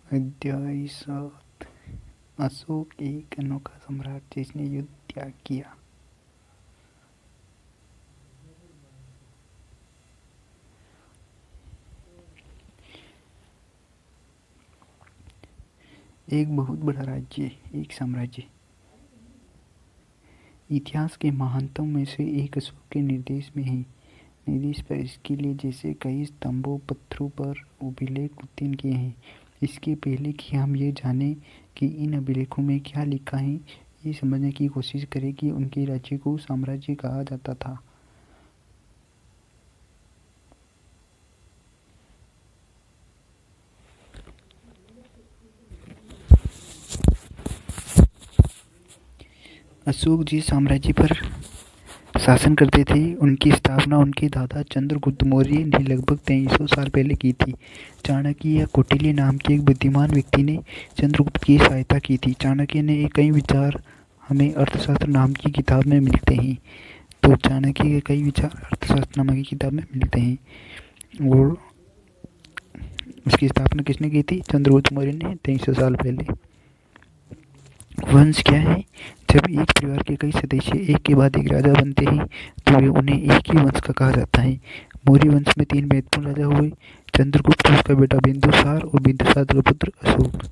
अध्याय 7। अशोक एक अनोखा सम्राट जिसने युद्ध त्याग किया। एक बहुत बड़ा राज्य, एक साम्राज्य। इतिहास के महानतम में से एक अशोक के निर्देश में है। निर्देश पर इसके लिए जैसे कई स्तंभों पत्थरों पर अभिलेख उत्तीर्ण किए हैं। इसके पहले कि हम ये जानें कि इन अभिलेखों में क्या लिखा है, ये समझने की कोशिश करें कि उनके राज्य को साम्राज्य कहा जाता था। अशोक जिस साम्राज्य पर शासन करते थे, उनकी स्थापना उनके दादा चंद्रगुप्त मौर्य ने लगभग 2300 साल पहले की थी। चाणक्य या कौटिल्य नाम के एक बुद्धिमान व्यक्ति ने चंद्रगुप्त की सहायता की थी। चाणक्य ने कई विचार हमें अर्थशास्त्र नाम की किताब में मिलते हैं। तो चाणक्य के कई विचार अर्थशास्त्र नाम की किताब में मिलते हैं। और उसकी स्थापना किसने की थी? चंद्रगुप्त मौर्य ने 2300 साल पहले। वंश क्या है? जब एक परिवार के कई सदस्य एक के बाद एक राजा बनते हैं तो वे उन्हें एक ही वंश का कहा जाता है। मौर्य वंश में 3 महत्वपूर्ण राजा हुए, चंद्रगुप्त, उसका बेटा बिंदुसार और बिंदुसार का पुत्र अशोक।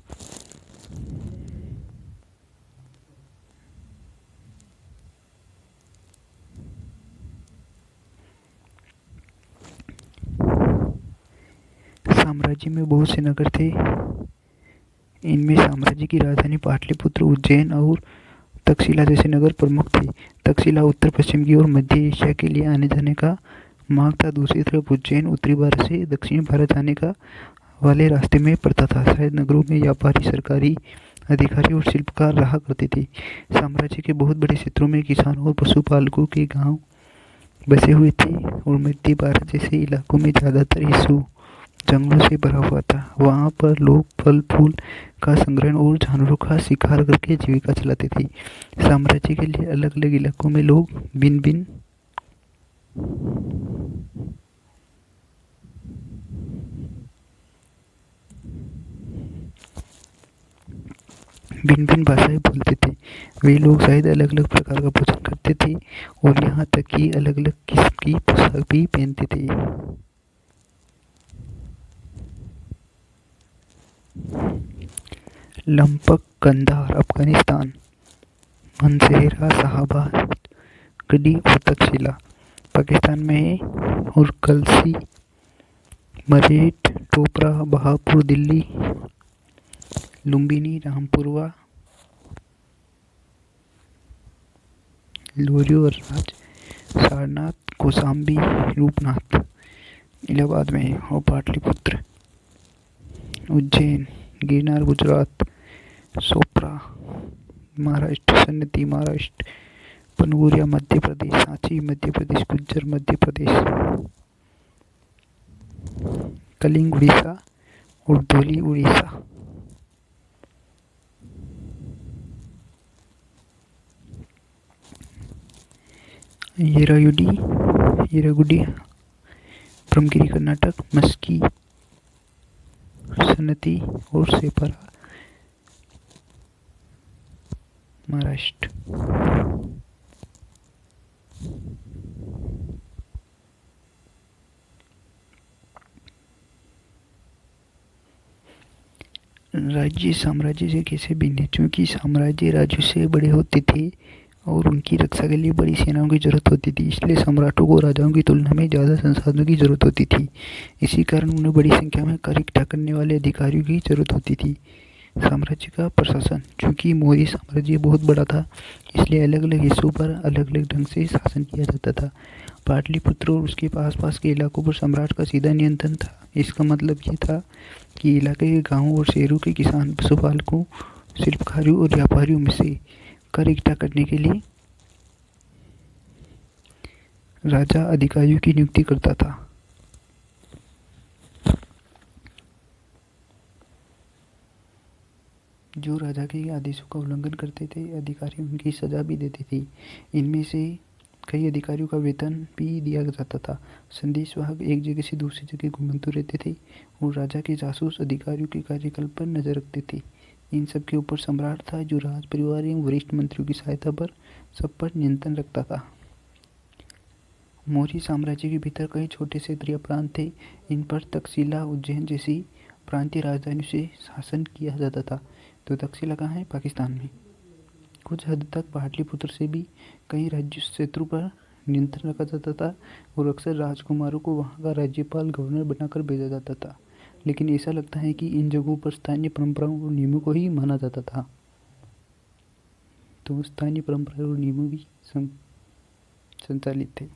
साम्राज्य में बहुत से नगर थे। इनमें साम्राज्य की राजधानी पाटलिपुत्र, उज्जैन और तक्षशिला जैसे नगर प्रमुख थे। तक्षशिला उत्तर पश्चिम की ओर मध्य एशिया के लिए आने जाने का मार्ग था। दूसरी तरफ उज्जैन उत्तरी भारत से दक्षिण भारत जाने का वाले रास्ते में पड़ता था। शायद नगरों में व्यापारी, सरकारी अधिकारी और शिल्पकार रहा करते थे। साम्राज्य के बहुत बड़े क्षेत्रों में किसानों और पशुपालकों के गांव बसे हुए थे और मध्य भारत जैसे इलाकों में ज्यादातर हिस्सों जंगलों से भरा हुआ था। वहाँ पर लोग फल फूल का संग्रहण और जानवरों का शिकार करके जीविका चलाते थे। साम्राज्य के लिए अलग अलग इलाकों में लोग भिन्न भिन्न भाषाएं बोलते थे। वे लोग शायद अलग अलग प्रकार का भोजन करते थे और यहाँ तक कि अलग अलग किस्म की पोशाक भी पहनते थे। लंपक, कंधार अफगानिस्तान, मनसेहरा शाहाबाद, गढ़ी और तक्षशिला पाकिस्तान में है, और कलसी, मरेठ, टोपरा, बहापुर दिल्ली, लुम्बिनी, रामपुरवा, लोरियो और राज, सारनाथ, कौशाम्बी, रूपनाथ इलाहाबाद में है, और पाटलिपुत्र, उज्जैन, गिरनार गुजरात, सोपरा महाराष्ट्र, सन्नती महाराष्ट्र, पनगुरिया मध्य प्रदेश, सांची मध्य प्रदेश, गुज्जर मध्य प्रदेश, कलिंग उड़ीसा और धौली उड़ीसा। येरागुडी ब्रह्मगिरी कर्नाटक, मस्की सन्नती और सेपारा महाराष्ट्र। राज्य साम्राज्य से कैसे भिन्न है? क्योंकि साम्राज्य राज्यों से बड़े होते थे और उनकी रक्षा के लिए बड़ी सेनाओं की जरूरत होती थी, इसलिए सम्राटों को राजाओं की तुलना में ज़्यादा संसाधनों की जरूरत होती थी। इसी कारण उन्हें बड़ी संख्या में कर इकट्ठा करने वाले अधिकारियों की जरूरत होती थी। साम्राज्य का प्रशासन, चूंकि मौर्य साम्राज्य बहुत बड़ा था, इसलिए अलग अलग हिस्सों पर अलग अलग ढंग से शासन किया जाता था। पाटलिपुत्र और उसके आसपास के इलाकों पर सम्राट का सीधा नियंत्रण था। इसका मतलब ये था कि इलाके के गांवों और शहरों के किसान, पशुपालकों, शिल्पकारों और व्यापारियों में से कर इकट्ठा करने के लिए राजा अधिकारियों की नियुक्ति करता था। जो राजा के आदेशों का उल्लंघन करते थे, अधिकारी उनकी सजा भी देते थे। इनमें से कई अधिकारियों का वेतन भी दिया जाता था। संदेशवाहक एक जगह से दूसरी जगह घूमते रहते थे और राजा के जासूस अधिकारियों के कार्यकलाप पर नजर रखते थे। इन सब के ऊपर सम्राट था, जो राज परिवार एवं वरिष्ठ मंत्रियों की सहायता पर सब पर नियंत्रण रखता था। मौर्य साम्राज्य के भीतर कई छोटे क्षेत्रीय प्रांत थे। इन पर तक्षशिला, उज्जैन जैसी प्रांतीय राजधानियों से शासन किया जाता था। तो तक्षशिला कहाँ है? पाकिस्तान में। कुछ हद तक पाटलिपुत्र से भी कई राज्य क्षेत्रों पर नियंत्रण रखा जाता था और अक्सर राजकुमारों को वहाँ का राज्यपाल, गवर्नर बनाकर भेजा जाता था। लेकिन ऐसा लगता है कि इन जगहों पर स्थानीय परंपराओं और नियमों को ही माना जाता था। तो स्थानीय परंपरा और नियमों भी संचालित थे।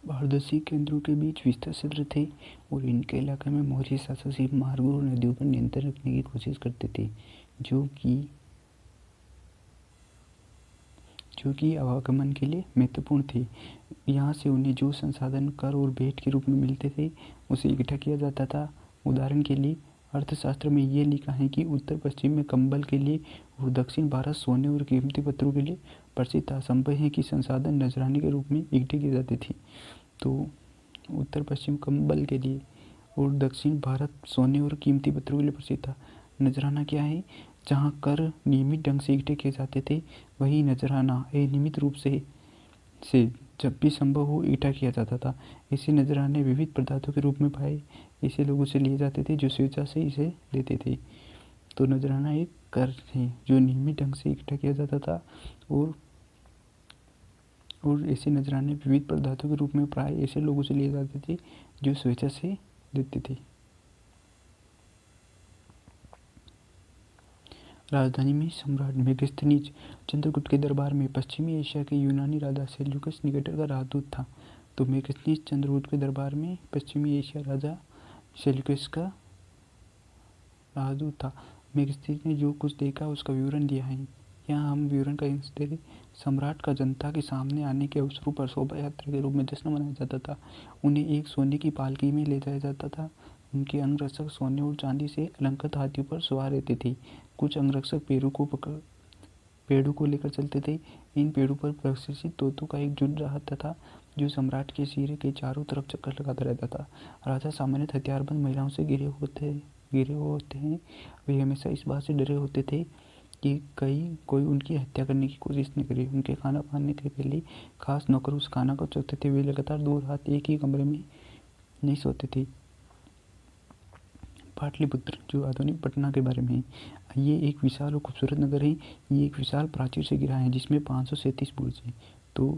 पारदर्शी केंद्रों के बीच विस्तृत क्षेत्र थे और इनके इलाके में मौर्य शासक सिर्फ मार्गों और नदियों पर नियंत्रण रखने की कोशिश करते थे, जो कि आवागमन के लिए महत्वपूर्ण थे। यहाँ से उन्हें जो संसाधन कर और भेंट के रूप में मिलते थे उसे इकट्ठा किया जाता था। उदाहरण के लिए अर्थशास्त्र में ये लिखा है कि उत्तर पश्चिम में कंबल के लिए और दक्षिण भारत सोने और कीमती पत्थरों के लिए प्रसिद्ध था। संभव है कि संसाधन नजराने के रूप में इकट्ठे किए जाते थे। तो उत्तर पश्चिम कंबल के लिए और दक्षिण भारत सोने और कीमती पत्थरों के लिए प्रसिद्ध था। नजराना क्या है? जहाँ कर नियमित ढंग से इकट्ठे किए जाते थे वही नजराना अनियमित रूप से जब भी संभव हो इकट्ठा किया जाता था। ऐसे नजराने विविध पदार्थों के रूप में पाए ऐसे लोगों से लिए जाते थे जो स्वेच्छा से इसे लेते थे। तो नजराना एक कर है जो नियमित ढंग से इकट्ठा किया जाता था और ऐसे नजराने विविध पदार्थों के रूप में प्राय ऐसे लोगों से लिए जाते थे जो स्वेच्छा से देते थे। राजधानी में सम्राट मेगास्थनीज चंद्रगुप्त के दरबार में पश्चिमी एशिया के यूनानी राजा सेल्यूकस निकेटर का राजदूत था। तो मेगास्थनीज चंद्रगुप्त के दरबार में पश्चिमी एशिया राजा सेल्यूकस का राजदूत था। मेगास्थनीज ने जो कुछ देखा उसका विवरण दिया है। यहाँ हम विवरण का अंश दे। सम्राट का जनता के सामने आने के अवसरों पर शोभा यात्रा के रूप में जश्न मनाया जाता था। उन्हें एक सोने की पालकी में ले जाया जाता था। उनके अंगरक्षक सोने और चांदी से अलंकृत हाथियों पर सवार रहते थे। कुछ अंगरक्षक पेड़ों को लेकर चलते थे। इन पेड़ों पर प्रशिक्षित तोतों का एक झुंड रहता था जो सम्राट के सिरे के चारों तरफ चक्कर लगाता रहता था। राजा सामान्य हथियारबंद महिलाओं से घिरे होते हैं। वे हमेशा इस बात से डरे होते थे कि कोई उनकी हत्या करने की कोशिश न करे। उनके खाना खाने के पहले खास नौकर उस खाना को चखते थे। वे लगातार 2 रात एक ही कमरे में नहीं सोते थे। पाटलिपुत्र जो आधुनिक पटना के बारे में है, ये एक विशाल और खूबसूरत नगर है। ये एक विशाल प्राचीर से घिरा है जिसमें 537 बुर्ज हैं। तो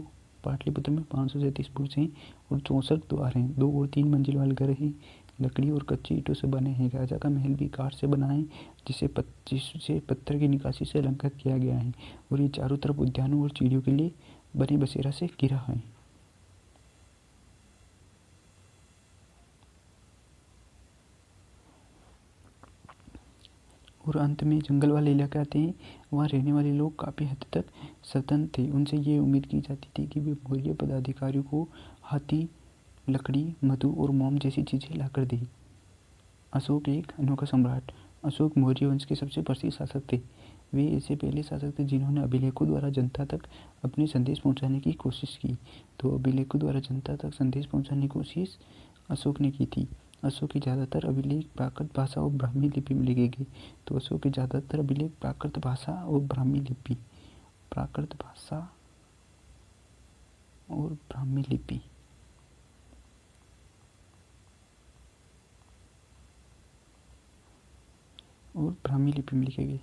पाटलिपुत्र में 537 बुर्ज हैं और 64 द्वार हैं। 2 और 3 मंजिल वाले घर हैं। लकड़ी और कच्ची ईंटों से बने हैं। राजा का महल भी काठ से बना है जिसे पत्थर की निकासी से अलंकृत किया गया है और ये चारों तरफ उद्यानों और चिड़ियों के लिए बने बसेरा से घिरा है। और अंत में जंगल वाले इलाके आते हैं। वहाँ रहने वाले लोग काफ़ी हद तक स्वतंत्र थे। उनसे ये उम्मीद की जाती थी कि वे मौर्य पदाधिकारियों को हाथी, लकड़ी, मधु और मोम जैसी चीज़ें लाकर दें। अशोक एक अनोखा सम्राट। अशोक मौर्य वंश के सबसे प्रसिद्ध शासक थे। वे ऐसे पहले शासक थे जिन्होंने अभिलेखों द्वारा जनता तक अपने संदेश पहुंचाने की कोशिश की। तो अभिलेखों द्वारा जनता तक संदेश पहुंचाने की कोशिश अशोक ने की थी। अशोक के ज़्यादातर अभिलेख प्राकृत भाषा और ब्राह्मी लिपि में लिखे गए। तो अशोक के ज़्यादातर अभिलेख प्राकृत भाषा और ब्राह्मी लिपि में लिखे गए।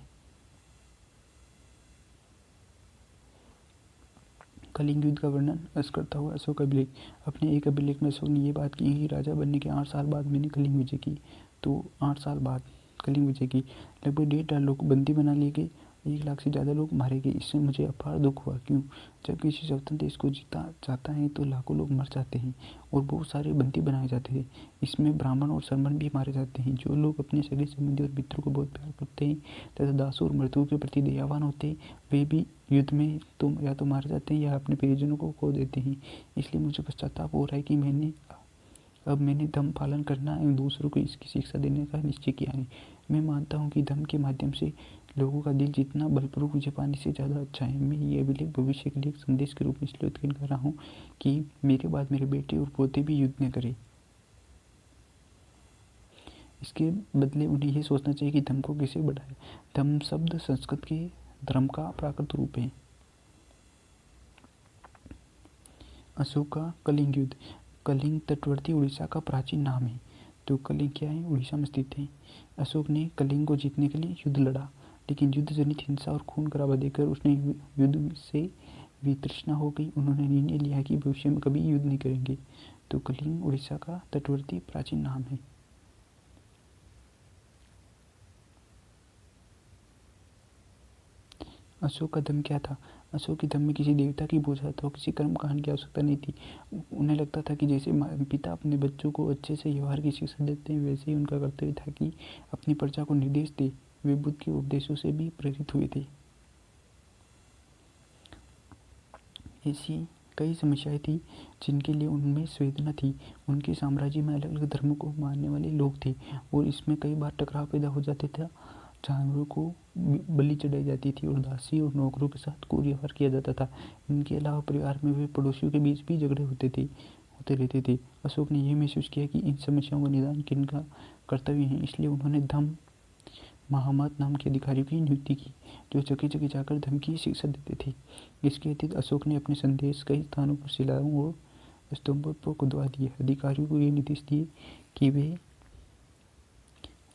कलिंग युद्ध का वर्णन करता हुआ अशोक अभिलेख। अपने एक अभिलेख में अशोक ने ये बात की कि राजा बनने के 8 साल बाद मैंने कलिंग विजय की। तो 8 साल बाद कलिंग विजय की। लगभग 1.5 लाख लोग बंदी बना लिए गए 1 लाख से ज़्यादा लोग मारे गए। इससे मुझे अपार दुख हुआ। क्यों? जब किसी स्वतंत्र देश को जीता जाता है तो लाखों लोग मर जाते हैं और बहुत सारे बंदी बनाए जाते हैं। इसमें ब्राह्मण और सरमन भी मारे जाते हैं। जो लोग अपने सगे संबंधी और मित्रों को बहुत प्यार करते हैं तथा दासों और मृतकों के प्रति दयावान होते हैं, वे भी युद्ध में तो या तो मारे जाते हैं या अपने परिजनों को खो देते हैं। इसलिए मुझे पश्चाताप हो रहा है कि मैंने धम्म पालन करना एवं दूसरों को इसकी शिक्षा देने का निश्चय किया है। मैं मानता हूँ कि धम्म के माध्यम से लोगों का दिल जीतना बलपूर्वक विजय पाने से ज़्यादा अच्छा है। मैं ये अभिलेख भविष्य के लिए एक संदेश के रूप में इसलिए उत्कीर्ण कर रहा हूँ कि मेरे बाद मेरे बेटे और पोते भी युद्ध न करें। इसके बदले उन्हें यह सोचना चाहिए कि धम्म को कैसे बढ़ाए। धम्म शब्द संस्कृत के धर्म का प्राकृत रूप है। अशोक का कलिंग युद्ध। कलिंग तटवर्ती उड़ीसा का प्राचीन नाम है। तो कलिंग क्या है? उड़ीसा में स्थित है। अशोक ने कलिंग को जीतने के लिए युद्ध लड़ा, लेकिन युद्ध जनित हिंसा और खून खराबा देखकर उसने युद्ध से वितृष्णा हो गई। उन्होंने निर्णय लिया कि भविष्य में कभी युद्ध नहीं करेंगे। तो कलिंग उड़ीसा का तटवर्ती प्राचीन नाम है। अशोक का धर्म क्या था? अशोक के धर्म में किसी देवता की पूजा अथवा किसी कर्म कांड की आवश्यकता नहीं थी। उन्हें लगता था कि जैसे पिता अपने बच्चों को अच्छे से व्यवहार की शिक्षा देते हैं, वैसे ही उनका कर्तव्य था कि अपनी प्रजा को निर्देश दे। वे बुद्ध के उपदेशों से भी प्रेरित हुए थे। ऐसी कई समस्याएं थी जिनके लिए उनमें संवेदना थी। उनके साम्राज्य में अलग अलग धर्मों को मानने वाले लोग थे और इसमें कई बार टकराव पैदा हो जाते थे। जानवरों को बलि चढ़ाई जाती थी और दासी और नौकरों के साथ कुव्यवहार किया जाता था। इनके अलावा परिवार में वे पड़ोसियों के बीच भी झगड़े होते रहते थे। अशोक ने यह महसूस किया कि इन समस्याओं का निदान किनका कर्तव्य है, इसलिए उन्होंने धम्म महामत नाम के अधिकारियों की नियुक्ति की, जो जगह जगह जाकर धम्म की शिक्षा देते थे। इसके अतिरिक्त अशोक ने अपने संदेश कई स्थानों पर शिलाओं और स्तंभों पर खुदवा दिए। अधिकारियों को ये निर्देश दिए कि वे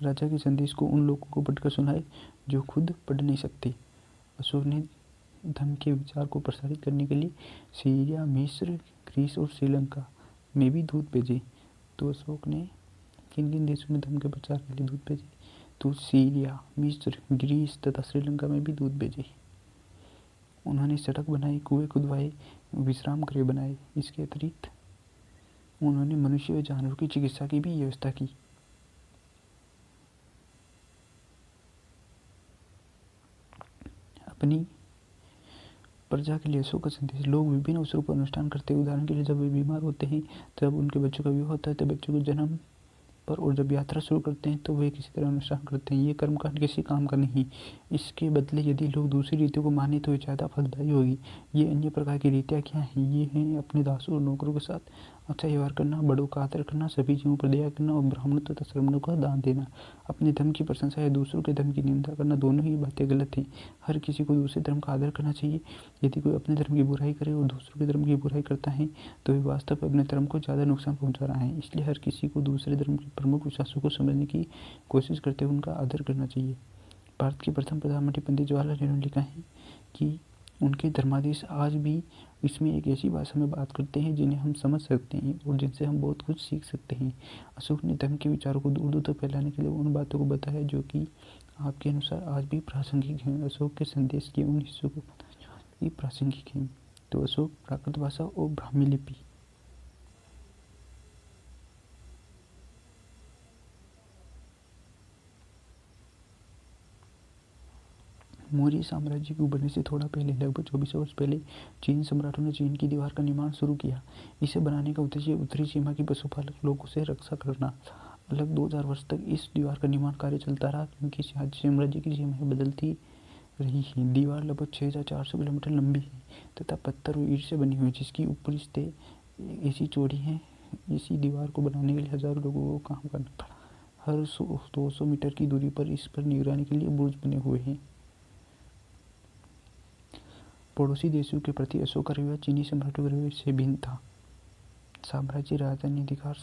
राजा के संदेश को उन लोगों को पढ़कर सुनाए जो खुद पढ़ नहीं सकते। अशोक ने धम्म के विचार को प्रसारित करने के लिए सीरिया, मिस्र, ग्रीस और श्रीलंका में भी दूत भेजे। तो अशोक ने किन किन देशों में धम्म के प्रचार के लिए दूत भेजे? तो सीरिया, मिस्र, ग्रीस तथा श्रीलंका में भी दूत भेजे। उन्होंने सड़क बनाई, कुएं खुदवाए, विश्राम गृह बनाए। इसके अतिरिक्त उन्होंने मनुष्य व जानवरों की चिकित्सा की भी व्यवस्था की। अपनी प्रजा के लिए अशोक का संदेश। लोग विभिन्न अवसरों पर अनुष्ठान करते हैं। उदाहरण के लिए जब वे बीमार होते हैं, जब उनके बच्चों का विवाह होता है, तब बच्चों के जन्म पर, और जब यात्रा शुरू करते हैं तो वे किसी तरह अनुष्ठान करते हैं। ये कर्मकांड किसी काम का नहीं। इसके बदले यदि लोग दूसरी रीतियों को माने तो ये ज़्यादा फलदायी होगी। ये अन्य प्रकार की रीतियाँ क्या हैं? ये हैं अपने दासों और नौकरों के साथ अच्छा व्यवहार करना, बड़ों का आदर करना, सभी जीवों पर दया करना और ब्राह्मणों तथा श्रमणों का दान देना। अपने धर्म की प्रशंसा या दूसरों के धर्म की निंदा करना, दोनों ही बातें गलत हैं। हर किसी को दूसरे धर्म का आदर करना चाहिए। यदि कोई अपने धर्म की बुराई करे और दूसरों के धर्म की बुराई करता है तो वे वास्तव में अपने धर्म को ज़्यादा नुकसान पहुंचा रहा है। इसलिए हर किसी को दूसरे धर्म के प्रमुख विश्वासों को समझने की कोशिश करते हुए उनका आदर करना चाहिए। भारत के प्रथम प्रधानमंत्री पंडित जवाहरलाल नेहरू ने लिखा है कि उनके धर्मादेश आज भी इसमें एक ऐसी भाषा में बात करते हैं जिन्हें हम समझ सकते हैं और जिनसे हम बहुत कुछ सीख सकते हैं। अशोक ने धर्म के विचारों को दूर दूर तक फैलाने के लिए उन बातों को बताया जो कि आपके अनुसार आज भी प्रासंगिक हैं। अशोक के संदेश के उन हिस्सों को बताया जो आज भी प्रासंगिक हैं। तो अशोक, प्राकृत भाषा और ब्राह्मी लिपि। मौर्य साम्राज्य के उभरने से थोड़ा पहले, लगभग 2400 वर्ष पहले, चीन सम्राटों ने चीन की दीवार का निर्माण शुरू किया। इसे बनाने का उद्देश्य उत्तरी सीमा की पशुपालक लोगों से रक्षा करना। लगभग 2000 वर्ष तक इस दीवार का निर्माण कार्य चलता रहा, क्योंकि साम्राज्य की सीमाएं बदलती रही हैं। दीवार लगभग 6400 किलोमीटर लंबी है तथा पत्थर और ईंट से बनी हुई है, जिसकी ऊपरी सतह ऐसी चौड़ी है। इसी दीवार को बनाने के लिए हजारों लोगों को काम करना पड़ा। हर 200 मीटर की दूरी पर इस पर निगरानी के लिए बुर्ज बने हुए हैं। पड़ोसी देशों के प्रति अशोक का रवैया चीनी सम्राटों के रवैये से भिन्न था। साम्राज्य, राजधानी, अधिकार,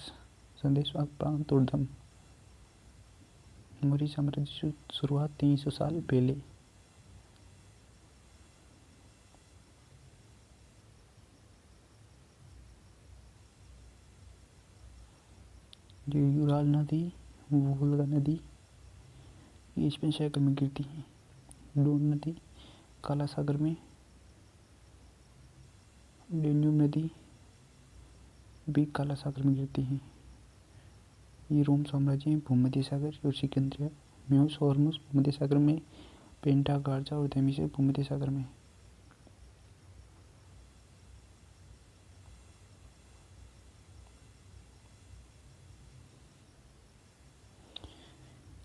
संदेशवाहक प्रांत और धर्म। मौर्य साम्राज्य की शुरुआत 300 साल पहले। जो यूराल नदी, वोल्गा नदी ये स्पेन सागर में गिरती हैं। डोन नदी काला सागर में, डेन्यूब नदी भी काला सागर में गिरती है। ये रोम साम्राज्य भूमध्य सागर और सिकंदरिया, म्यूस और मुस भूमध्य सागर में, पेंटा गार्जा और दमिश्क भूमध्य सागर में।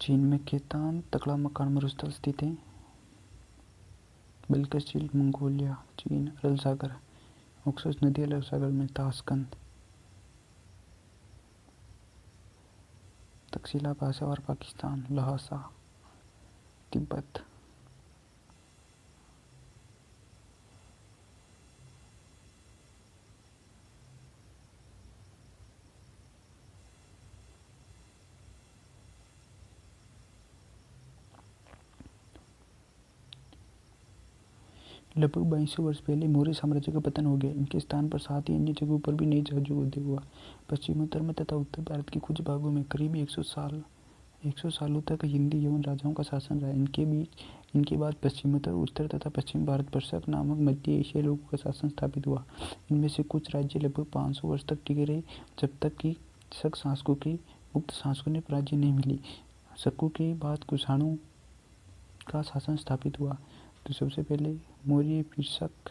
चीन में खेतान तकला मकान मरुस्थल स्थित है। बल्कस झील मंगोलिया, चीन, अरल सागर, ऑक्सस नदी अरल सागर में, ताशकंद। तक्षशिला पेशावर पाकिस्तान, लहासा, तिब्बत। लगभग 2200 वर्ष पहले मौर्य साम्राज्य का पतन हो गया। इनके स्थान पर साथ ही अन्य जगहों पर भी नई जाति उदय हुआ। पश्चिमोत्तर में तथा उत्तर भारत के कुछ भागों में करीब 100 सालों तक हिंदी यवन राजाओं का शासन रहा। इनके बाद पश्चिमोत्तर, उत्तर तथा पश्चिम भारत पर्शिया नामक मध्य एशियाई लोगों का शासन स्थापित हुआ। इनमें से कुछ राज्य लगभग 500 वर्ष तक टिके रहे, जब तक कि शक शासकों की मुक्त शासकों ने पराजय नहीं मिली। शकों के बाद कुषाणों का शासन स्थापित हुआ। तो सबसे पहले मौर्य, फिर शक,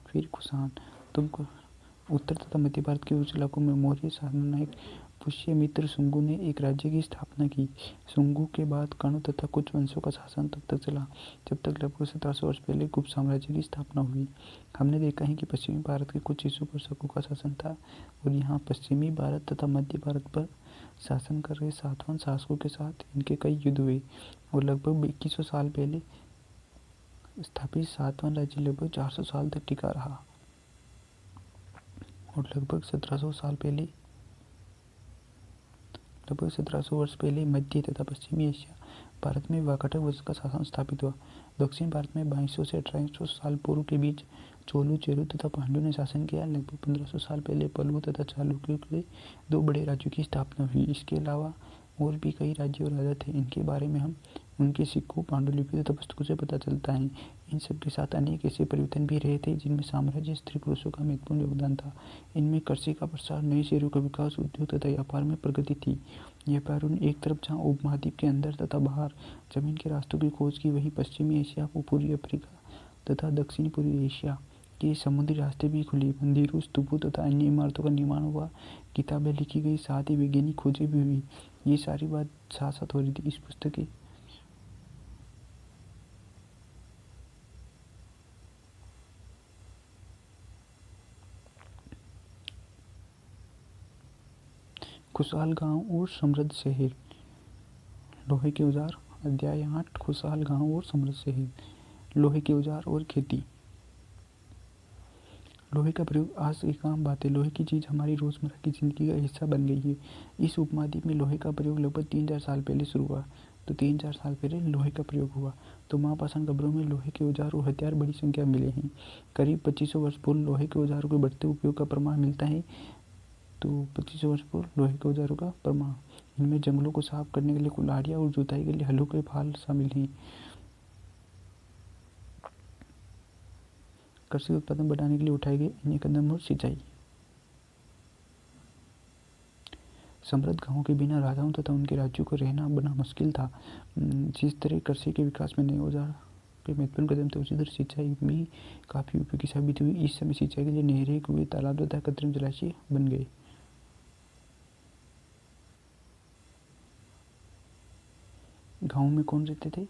फिर कुषाण। तुमको उत्तर तथा मध्य भारत के उच्च इलाकों में मौर्य शासनायक पुष्यमित्र शुंगु ने एक राज्य की स्थापना की। शुंगु के बाद कणु तथा कुछ वंशों का शासन तब तक चला, जब तक लगभग 1700 वर्ष पहले गुप्त साम्राज्य की स्थापना हुई। हमने देखा है कि पश्चिमी भारत के कुछ हिस्सों पर शकों का शासन था और यहाँ पश्चिमी भारत तथा मध्य भारत पर शासन कर रहे सातवाहन शासकों के साथ इनके कई युद्ध हुए और लगभग 2100 साल पहले स्थापित सातवाहन राज्य लगभग 400 साल तक टिका रहा और लगभग 1700 वर्ष पहले मध्य तथा पश्चिमी एशिया भारत में वाकाटक वंश का शासन स्थापित हुआ। दक्षिण भारत में 2200 से 1800 साल पूर्व के बीच चोलू, चेरू तथा पांड्यों ने शासन किया। लगभग 1500 साल पहले पल्लव तथा चालुक्यों के 2 बड़े राज्यों की स्थापना हुई। इसके अलावा और भी कई राज्य और राजा थे। इनके बारे में हम उनके सिक्कों, पांडुलिपि तथा पुस्तकों से पता चलता है। इन सब के साथ अनेक ऐसे परिवर्तन भी रहे थे जिनमें साम्राज्य स्त्री पुरुषों का महत्वपूर्ण योगदान था। इनमें कृषि का प्रसार, नए शहरों का विकास, उद्योग तथा व्यापार में प्रगति थी। व्यापारियों ने एक तरफ जहाँ उपमहाद्वीप के अंदर तथा बाहर जमीन के रास्तों की खोज की, वहीं पश्चिमी एशिया, पूर्वी अफ्रीका तथा दक्षिणी पूर्वी एशिया के समुद्री रास्ते भी खुले। मंदिरों, स्तूपों तथा अन्य इमारतों का निर्माण हुआ, किताबें लिखी गई, साथ ही वैज्ञानिक खोजें भी हुई। ये सारी बात साथ साथ हो रही थी। इस पुस्तक के खुशहाल गांव और समृद्ध शहर, लोहे के औजार। अध्याय 8, खुशहाल गांव और समृद्ध शहर। लोहे के औजार और खेती। लोहे का प्रयोग आज एक आम बात है। लोहे की चीज़ हमारी रोज़मर्रा की ज़िंदगी का हिस्सा बन गई है। इस उपमहाद्वीप में लोहे का प्रयोग लगभग 3000 साल पहले शुरू हुआ। तो 3000 साल पहले लोहे का प्रयोग हुआ। तो महापाषाण कब्रों में लोहे के औजार और हथियार बड़ी संख्या मिले हैं। करीब 2500 वर्ष पूर्व लोहे के औजारों के बढ़ते उपयोग का प्रमाण मिलता है। तो 2500 वर्ष पूर्व लोहे के औजारों का प्रमाण। इनमें जंगलों को साफ करने के लिए कुल्हाड़ियाँ और जुताई के लिए हलों के फाल शामिल हैं। कृषि उत्पादन बढ़ाने के लिए उठाए गए अन्य कदम और सिंचाई। समृद्ध गांवों के बिना राजाओं तथा उनके राज्यों को रहना बना मुश्किल था। जिस तरह कृषि के विकास में नए औजार के महत्वपूर्ण कदम थे, उसी तरह सिंचाई में काफ़ी उपयोगी साबित हुई। इस समय सिंचाई के लिए नहरें, कुएं, तालाब तथा कृत्रिम जलाशय बन गए। गाँव में कौन रहते थे?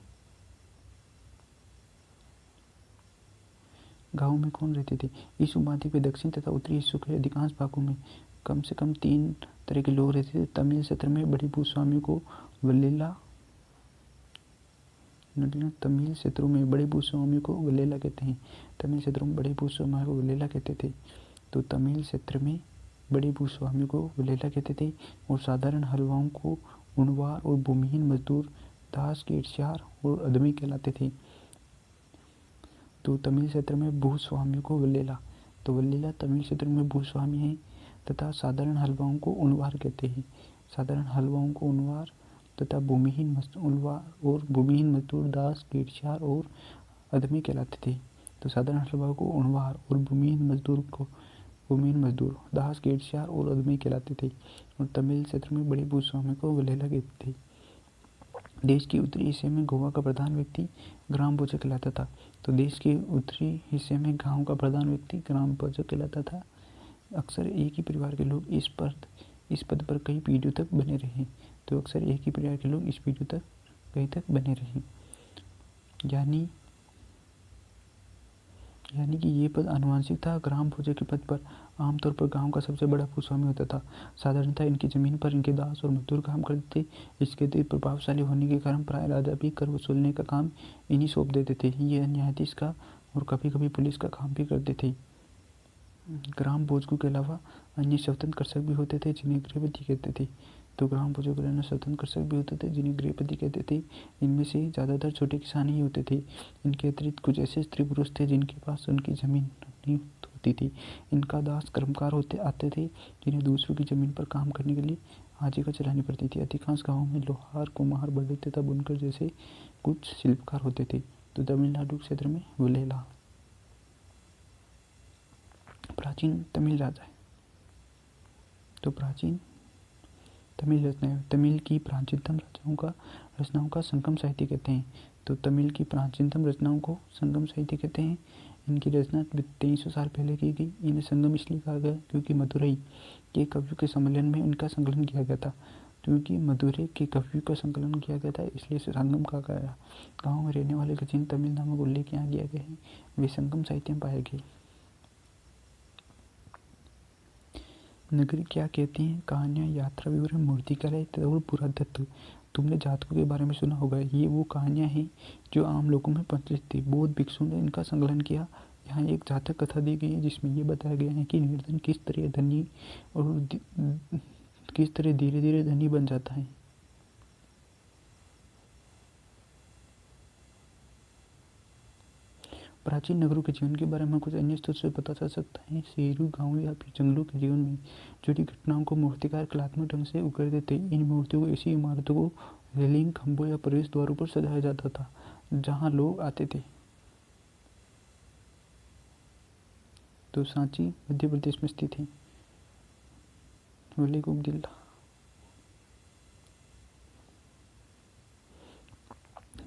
गाँव में कौन रहते थे? इस उपमहाद्वीप के दक्षिण तथा उत्तरी हिस्सों के अधिकांश भागों में कम से कम 3 तरह के लोग रहते थे। तमिल क्षेत्र में बड़े भूस्वामियों को वल्लेला, तमिल क्षेत्रों में बड़े भूस्वामियों को वल्लेला कहते हैं। तमिल क्षेत्रों में बड़े भूस्वामियों को वल्लेला कहते थे। तो तमिल क्षेत्र में बड़े भूस्वामियों को वल्लेला कहते थे और साधारण हलवाओं को उणवार और भूमिहीन मजदूर दास, केटस्यार और अदमी कहलाते थे। तो तमिल क्षेत्र में भूस्वामियों को वल्लेला, तो वल्लेला तमिल क्षेत्र में भूस्वामी हैं तथा साधारण हलवाओं को उणवार कहते हैं। साधारण हलवाओं को उणवार तथा भूमिहीन उलवार और भूमिहीन मजदूर दास, गेड़शार और अदमी कहलाते थे। तो साधारण स्वभाव को उणवार और भूमिहीन मजदूर दास, गेड़शार और अदमी कहलाते थे। और तमिल क्षेत्र में बड़े भूस्वामी को वलेला कहते थे। देश के उत्तरी हिस्से में गोवा का प्रधान व्यक्ति ग्राम भोजक कहलाता था। तो देश के उत्तरी हिस्से में गांव का प्रधान व्यक्ति ग्राम भोजक कहलाता था। अक्सर एक ही परिवार के लोग इस पद पर कई पीढ़ियों तक बने रहे। तो अक्सर एक ही परिवार के लोग इस पीढ़ियों तक कहीं तक बने रहे, यानी कि ये पद आनुवंशिक था। ग्राम भोजक के पद पर आमतौर पर गांव का सबसे बड़ा भूस्वामी होता था। साधारणतः इनकी जमीन पर इनके दास और मजदूर काम करते थे। इसके अतिरिक्त प्रभावशाली होने के कारण प्राय राजा भी कर वसूलने का काम इन्हीं सौंप देते थे। ये न्यायाधीश का और कभी कभी पुलिस का काम भी करते थे। ग्राम भोजकों के अलावा अन्य स्वतंत्र कृषक भी होते थे जिन्हें गृहपति कहते थे। तो ग्राम भोजकों के अलावा स्वतंत्र कृषक भी होते थे जिन्हें गृहपति कहते थे। इनमें से ज़्यादातर छोटे किसान ही होते थे। इनके अतिरिक्त कुछ ऐसे स्त्री पुरुष थे जिनके पास उनकी जमीन नहीं होती थी। इनका दास कर्मकार आते थे जिन्हें दूसरों की जमीन पर काम करने के लिए आजीविका चलानी पड़ती थी। अधिकांश गाँवों में लोहार, कुम्हार, बढ़ई तथा बुनकर जैसे कुछ शिल्पकार होते थे। तो तमिलनाडु क्षेत्र में वलेला प्राचीन तमिल राजा। तो प्राचीन तमिल रचनाएं, तमिल की प्राचीनतम रचनाओं का संगम साहित्य कहते हैं। तो तमिल की प्राचीनतम रचनाओं को संगम साहित्य कहते हैं। इनकी रचना 2300 साल पहले की गई। इन्हें संगम इसलिए कहा गया क्योंकि मदुरई के कवियों के सम्मेलन में इनका संकलन किया गया था। इसलिए इसे संगम कहा गया। गाँव में रहने वाले प्राचीन तमिल नामक उल्लेख यहाँ किया गया है, वे संगम साहित्य में पाए गए। नगरी क्या कहती हैं? कहानियाँ, यात्रा विवरण, मूर्तिकला और पुरातत्व। तुमने जातकों के बारे में सुना होगा। ये वो कहानियाँ हैं जो आम लोगों में प्रचलित थी। बौद्ध भिक्षु ने इनका संकलन किया। यहाँ एक जातक कथा दी गई है जिसमें ये बताया गया है कि निर्धन किस तरह धनी और किस तरह धीरे धीरे धनी बन जाता है। प्राचीन नगरों के जीवन के बारे में कुछ अन्य स्रोत से पता चल सकता है। शहरों, गाँव या फिर जंगलों के जीवन में जुड़ी घटनाओं को मूर्तिकार कलात्मक ढंग से उकेरते थे। इन मूर्तियों को ऐसी इमारतों को रेलिंग, खंभों या प्रवेश द्वारों पर सजाया जाता था जहाँ लोग आते थे। तो सांची मध्य प्रदेश में स्थित है। वलीकुब जिला।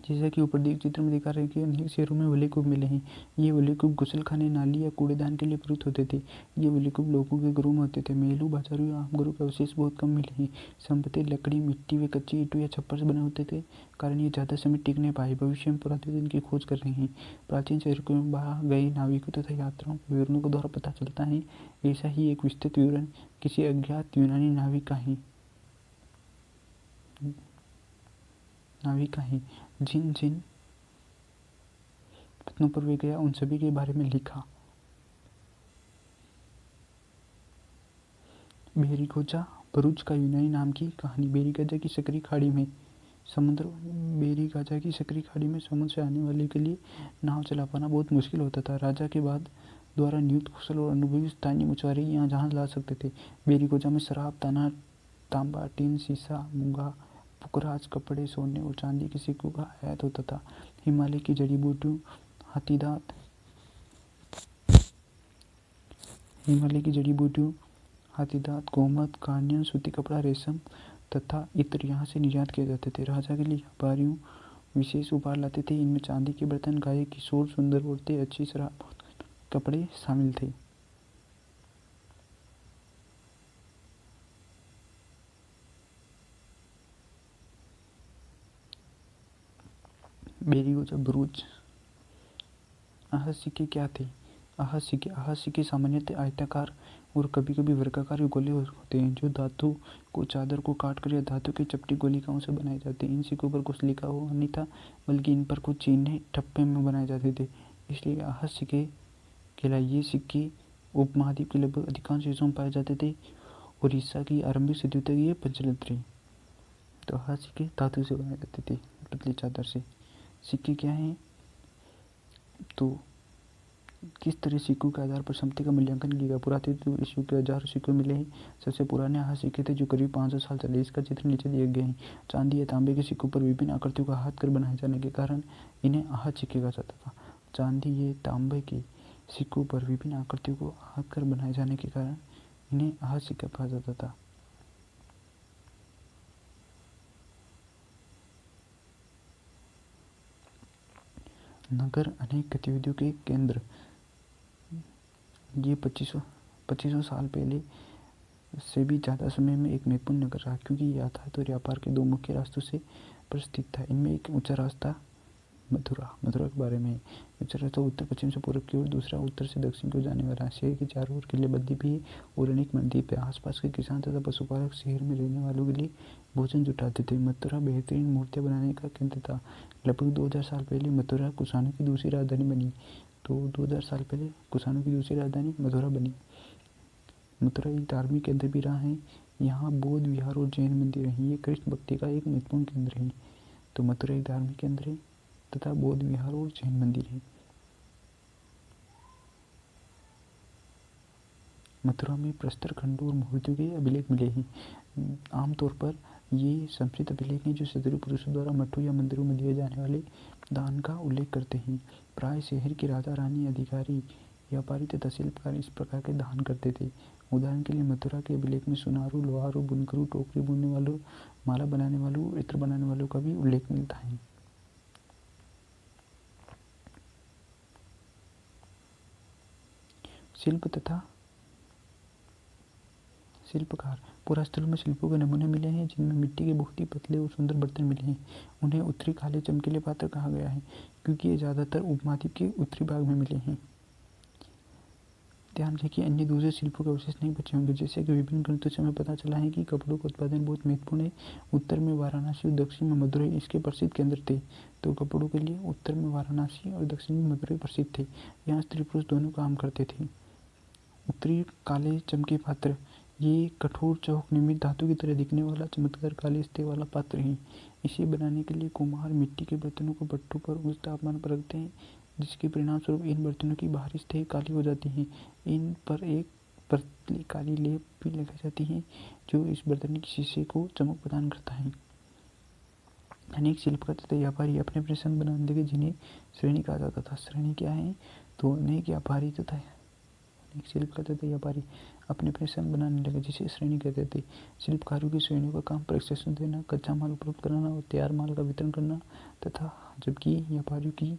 जैसा कि ऊपर चित्र में दिखा रहे हैं कि अनेक शहरों में वलीकुब मिले हैं। ये वलीकुब गुसलखाने, नाली या कूड़ेदान के लिए प्रयुक्त होते थे। ये वलीकुब लोगों के घरों में होते थे। महलों, बाजारों या आम घरों के अवशेष बहुत कम मिले हैं। संपत्ति लकड़ी, मिट्टी व कच्ची ईंटों या छप्पर से बने होते थे, कारण ये ज़्यादा समय टिक नहीं पाए। भविष्य में पुरातत्व की खोज कर रहे हैं। प्राचीन शहरों में गए नाविकों तथा यात्राओं के विवरणों के द्वारा पता चलता है। ऐसा ही एक विस्तृत विवरण किसी अज्ञात यूनानी नाविक का है जिन जिन पत्नों पर वे गया उन सभी के बारे में लिखा। बेरीगोजा भरूच का यूनानी नाम की कहानी। बेरीगाजा की सकरी खाड़ी में समुद्र से आने वाले के लिए नाव चला पाना बहुत मुश्किल होता था। राजा के बाद द्वारा नियुक्त कुशल और अनुभवी स्थानीय मछुआरे यहाँ जहाज ला सकते थे। बेरीगोजा में शराब, तांबा, टीन, शीशा, मूंगा, पुखराज, कपड़े, सोने और चांदी के सिक्कों का आयात होता था। हिमालय की जड़ी बूटियों, हाथीदांत, गोमत, कांडियन, सूती कपड़ा, रेशम तथा इत्र यहाँ से निर्यात किए जाते थे। राजा के लिए व्यापारियों विशेष उपहार लाते थे। इनमें चांदी के बर्तन, गाय की सूंड, सुंदर औरतें, अच्छी शराब, कपड़े शामिल थे। बेरीगोजा भरूच। आहत सिक्के क्या थे? आहत सिक्के सामान्यतः आयताकार और कभी कभी वर्गाकार गोले होते हैं जो धातु को चादर को काटकर या धातु की चपटी गोलिकाओं से बनाए जाते हैं। इन सिक्कों पर कुछ लिखा हुआ नहीं था, बल्कि इन पर कुछ चिन्ह ठप्पे में बनाए जाते थे, इसलिए आहत सिक्के कहलाए। ये सिक्के उपमहाद्वीप के लगभग अधिकांश हिस्सों में पाए जाते थे और ईसा की आरंभिक सदी तक ये प्रचलित रहे। तो आहत सिक्के धातु से बनाए जाते थे, पतली चादर से। सिक्के क्या हैं? तो किस तरह सिक्कों के आधार पर संपत्ति का मूल्यांकन किया गया? पुरातत्व ईस्वी के हजारों सिक्के मिले हैं। सबसे पुराने हाथ सिक्के थे जो करीब 500 साल चले। इसका चित्र नीचे दिए गए हैं। चांदी या तांबे के सिक्कों पर विभिन्न आकृतियों का हाथकर बनाए जाने के कारण इन्हें आहत सिक्के कहा जाता था। चांदी या तांबे के सिक्कों पर विभिन्न आकृतियों को हाथकर बनाए जाने के कारण इन्हें आहत सिक्का कहा जाता था। नगर अनेक गतिविधियों के केंद्र। ये 2500 साल पहले से भी ज़्यादा समय में एक महत्वपूर्ण नगर रहा, क्योंकि यातायात और व्यापार के दो मुख्य रास्तों से पर स्थित था। इनमें एक ऊंचा रास्ता मथुरा के बारे में है। ऊंचा रास्ता उत्तर पश्चिम से पूर्व की ओर, दूसरा उत्तर से दक्षिण की ओर जाने वाला है। शहर के चारों ओर किलेबंदी भी है और अनेक मंदिर है। आसपास के किसान तथा पशुपालक शहर में रहने वालों के लिए भोजन जुटाते थे। मथुरा बेहतरीन मूर्तियाँ बनाने का केंद्र था। लगभग 2000 साल पहले मथुरा कुषाणों की दूसरी राजधानी बनी। तो 2000 साल पहले कुषाणों की दूसरी राजधानी मथुरा बनी। मथुरा एक धार्मिक केंद्र भी रहा है। यहाँ बौद्ध विहार और जैन मंदिर हैं। ये कृष्ण भक्ति का एक महत्वपूर्ण केंद्र है। तो मथुरा एक धार्मिक केंद्र है तथा बौद्ध विहार और जैन मंदिर है। मथुरा में प्रस्तर खंडों और मूर्तियों के अभिलेख मिले हैं। आमतौर पर ये संस्कृत अभिलेख हैं जो शत्रु पुरुषों द्वारा मठों या मंदिरों में दिए जाने वाले दान का उल्लेख करते हैं। प्राय शहर के राजा, रानी, अधिकारी, व्यापारी तथा शिल्पकार इस प्रकार के दान करते थे। उदाहरण के लिए मथुरा के अभिलेख में सुनारों, लोहारों, बुनकरों, टोकरी बुनने वालों, माला बनाने वालों, इत्र बनाने वालों का भी उल्लेख मिलता है। शिल्प तथा शिल्पकार। पुरास्थलों में शिल्पों के नमूने मिले हैं जिनमें मिट्टी के बहुत ही पतले और सुंदर बर्तन मिले हैं। उन्हें उत्तरी काले चमकीले पात्र कहा गया है क्योंकि ये ज़्यादातर उपमहाद्वीप के उत्तरी भाग में मिले हैं। ध्यान रखें कि अन्य दूसरे शिल्पों के अवशेष नहीं बचे होंगे। जैसे कि विभिन्न ग्रंथों से हमें पता चला है कि कपड़ों का उत्पादन बहुत महत्वपूर्ण है। उत्तर में वाराणसी और दक्षिण में मदुरई इसके प्रसिद्ध केंद्र थे। तो कपड़ों के लिए उत्तर में वाराणसी और दक्षिण में मदुरई प्रसिद्ध थे। यहाँ स्त्री पुरुष दोनों काम करते थे। उत्तरी काले चमके पात्र। ये कठोर चौक निर्मित धातु की तरह दिखने वाला चमकदार काले सतह वाला पात्र है। इसे बनाने के लिए कुम्हार मिट्टी के बर्तनों को भट्ठों पर उच्च तापमान पर रखते हैं, जिसके परिणाम स्वरूप इन बर्तनों की बाहरी सतह काली हो जाती है। इन पर एक पतली काली लेप भी लगाई जाती है जो इस बर्तन के शीशे को चमक प्रदान करता है। अनेक शिल्पकार तथा व्यापारी अपने अपने संघ बनाने लगे जिन्हें श्रेणी कहा जाता था। श्रेणी क्या है? तो अनेक व्यापारी तथा अनेक शिल्पकार तथा व्यापारी अपने अपने संघ बनाने लगे जिसे श्रेणी कहते थे। शिल्पकारों की श्रेणियों का काम प्रशिक्षण देना, कच्चा माल उपलब्ध कराना और तैयार माल का वितरण करना तथा, जबकि व्यापारियों की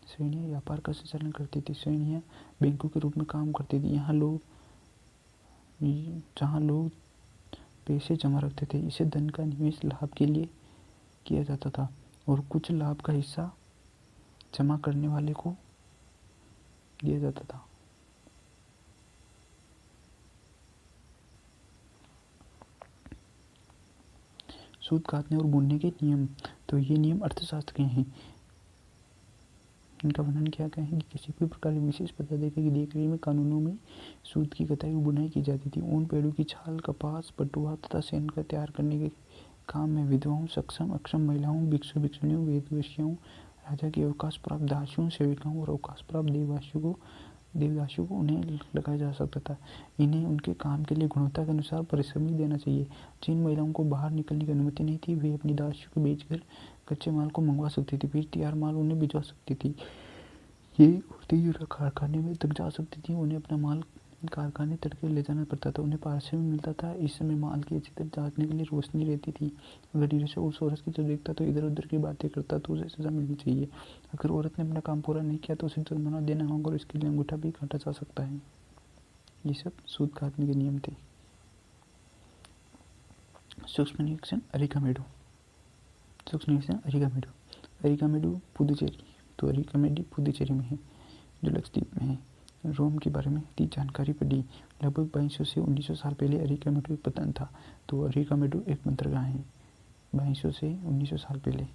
श्रेणियाँ व्यापार का संचालन करती थी। श्रेणियाँ बैंकों के रूप में काम करती थी। जहाँ लोग पैसे जमा रखते थे। इसे धन का निवेश लाभ के लिए किया जाता था और कुछ लाभ का हिस्सा जमा करने वाले को दिया जाता था। सूत काटने और बुनने के नियम। तो ये नियम अर्थशास्त्र के हैं। इनका वर्णन क्या है कि किसी भी प्रकार की विशेष पदाधिकारी की देखरेख में कानूनों में सूत की कताई और बुनाई की जाती थी। ऊन, पेड़ों की छाल, कपास, पटुआ तथा सैन का तैयार करने के काम में विधवाओं, सक्षम अक्षम महिलाओं, भिक्षु भिक्षुणियों, वेदवेश्याओं, राजा के अवकाश प्राप्त दासियों, सेविकाओं और अवकाश प्राप्त देवदासियों को उन्हें लगाया जा सकता था। इन्हें उनके काम के लिए गुणवत्ता के अनुसार परिश्रम देना चाहिए। जिन महिलाओं को बाहर निकलने की अनुमति नहीं थी वे अपनी दासियों को बेचकर कच्चे माल को मंगवा सकती थी, फिर तैयार माल उन्हें भिजवा सकती थी। ये औरतें जो कारखाने में तक जा सकती थी उन्हें अपना माल कारखाने तड़के ले जाना पड़ता था। उन्हें पारिश्रमिक मिलता था। इस समय माल की अच्छी तरह जांचने के लिए रोशनी रहती थी। अगर निरीक्षक और सोरस की तरफ देखता तो इधर उधर की बातें करता तो उसे सजा मिलनी चाहिए। अगर औरत ने अपना काम पूरा नहीं किया तो उसे जुर्माना देना होगा और इसके लिए अंगूठा भी काटा जा सकता है। ये सब सूत काटने के नियम थे। सूक्ष्म निरीक्षण अरिकामेडु। सूक्ष्म निरीक्षण अरिकामेडु पुदुचेरी। तो अरिकामेडी पुदुचेरी में है जो लक्षद्वीप में है। रोम के बारे में इतनी जानकारी पड़ी। लगभग 2200 से 1900 साल पहले अरिकामेडु एक पतन था। तो अरिकामेडु एक बंदरगाह है 2200 से 1900 साल पहले।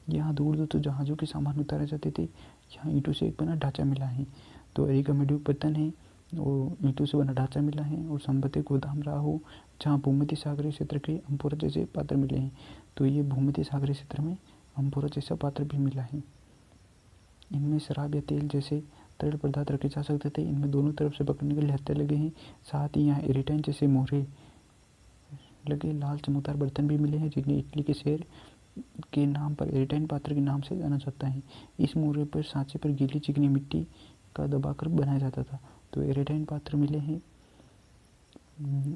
यहाँ दूर दूर तो जहाज़ों के सामान उतारे जाते थे। यहाँ ईंटों से एक बना ढांचा मिला है। तो अरिकामेडु पतन है और ईंटों से बना ढांचा मिला है और संभवतः गोदाम रहा हो जहाँ भूमध्य सागरीय क्षेत्र के अम्फोरा जैसे पात्र मिले हैं। तो ये भूमध्य सागरीय क्षेत्र में अम्फोरा जैसा पात्र भी मिला है। इनमें शराब या तेल जैसे तरल पदार्थ रखे जा सकते थे। इनमें दोनों तरफ से पकड़ने के लिए हत्थे लगे हैं। साथ ही यहाँ एरिटाइन जैसे मोहरे लगे लाल चमकदार बर्तन भी मिले हैं, जिन्हें इटली के शेर के नाम पर एरिटाइन पात्र के नाम से जाना जाता है। इस मोहरे पर सांचे पर गीली चिकनी मिट्टी का दबाकर बनाया जाता था। तो एरिटाइन पात्र मिले हैं,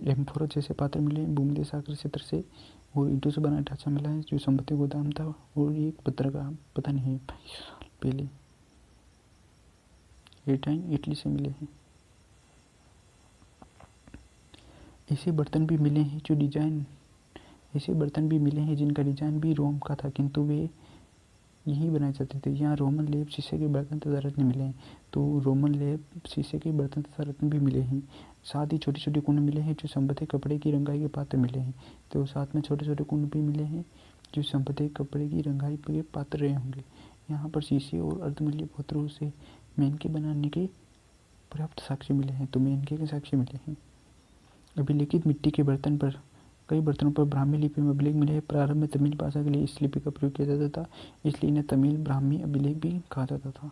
एम्फोरा जैसे पात्र मिले हैं, भूमध्य सागर क्षेत्र से, और ईंटों से बना ढांचा मिला है जो संपत्ति गोदाम था, और एक पत्र का पतन है पहले। एरिटाइन इटली से मिले हैं। ऐसे बर्तन भी मिले हैं जिनका डिजाइन भी रोम का था, किंतु वे यही बनाए जाते थे। यहाँ रोमन लेप शीशे के बर्तन तथा रत्न मिले हैं। तो रोमन लेप शीशे के बर्तन तथा रत्न भी मिले हैं। साथ ही छोटे छोटे कुंड मिले हैं जो संपत्ति कपड़े की रंगाई के पात्र मिले हैं। तो साथ में छोटे छोटे कुंड भी मिले हैं जो संपत्ति कपड़े की रंगाई के पात्र रहे होंगे। यहाँ पर शीशे और अर्धमूल्य पत्थरों से मेनके बनाने के पर्याप्त साक्ष्य मिले हैं। तो मेनके के साक्ष्य मिले हैं। अभिलेखित मिट्टी के बर्तन पर कई बर्तनों पर ब्राह्मी लिपि में अभिलेख मिले हैं। प्रारंभ में तमिल भाषा के लिए इस लिपि का प्रयोग किया जाता था, इसलिए इन्हें तमिल ब्राह्मी अभिलेख भी कहा जाता था।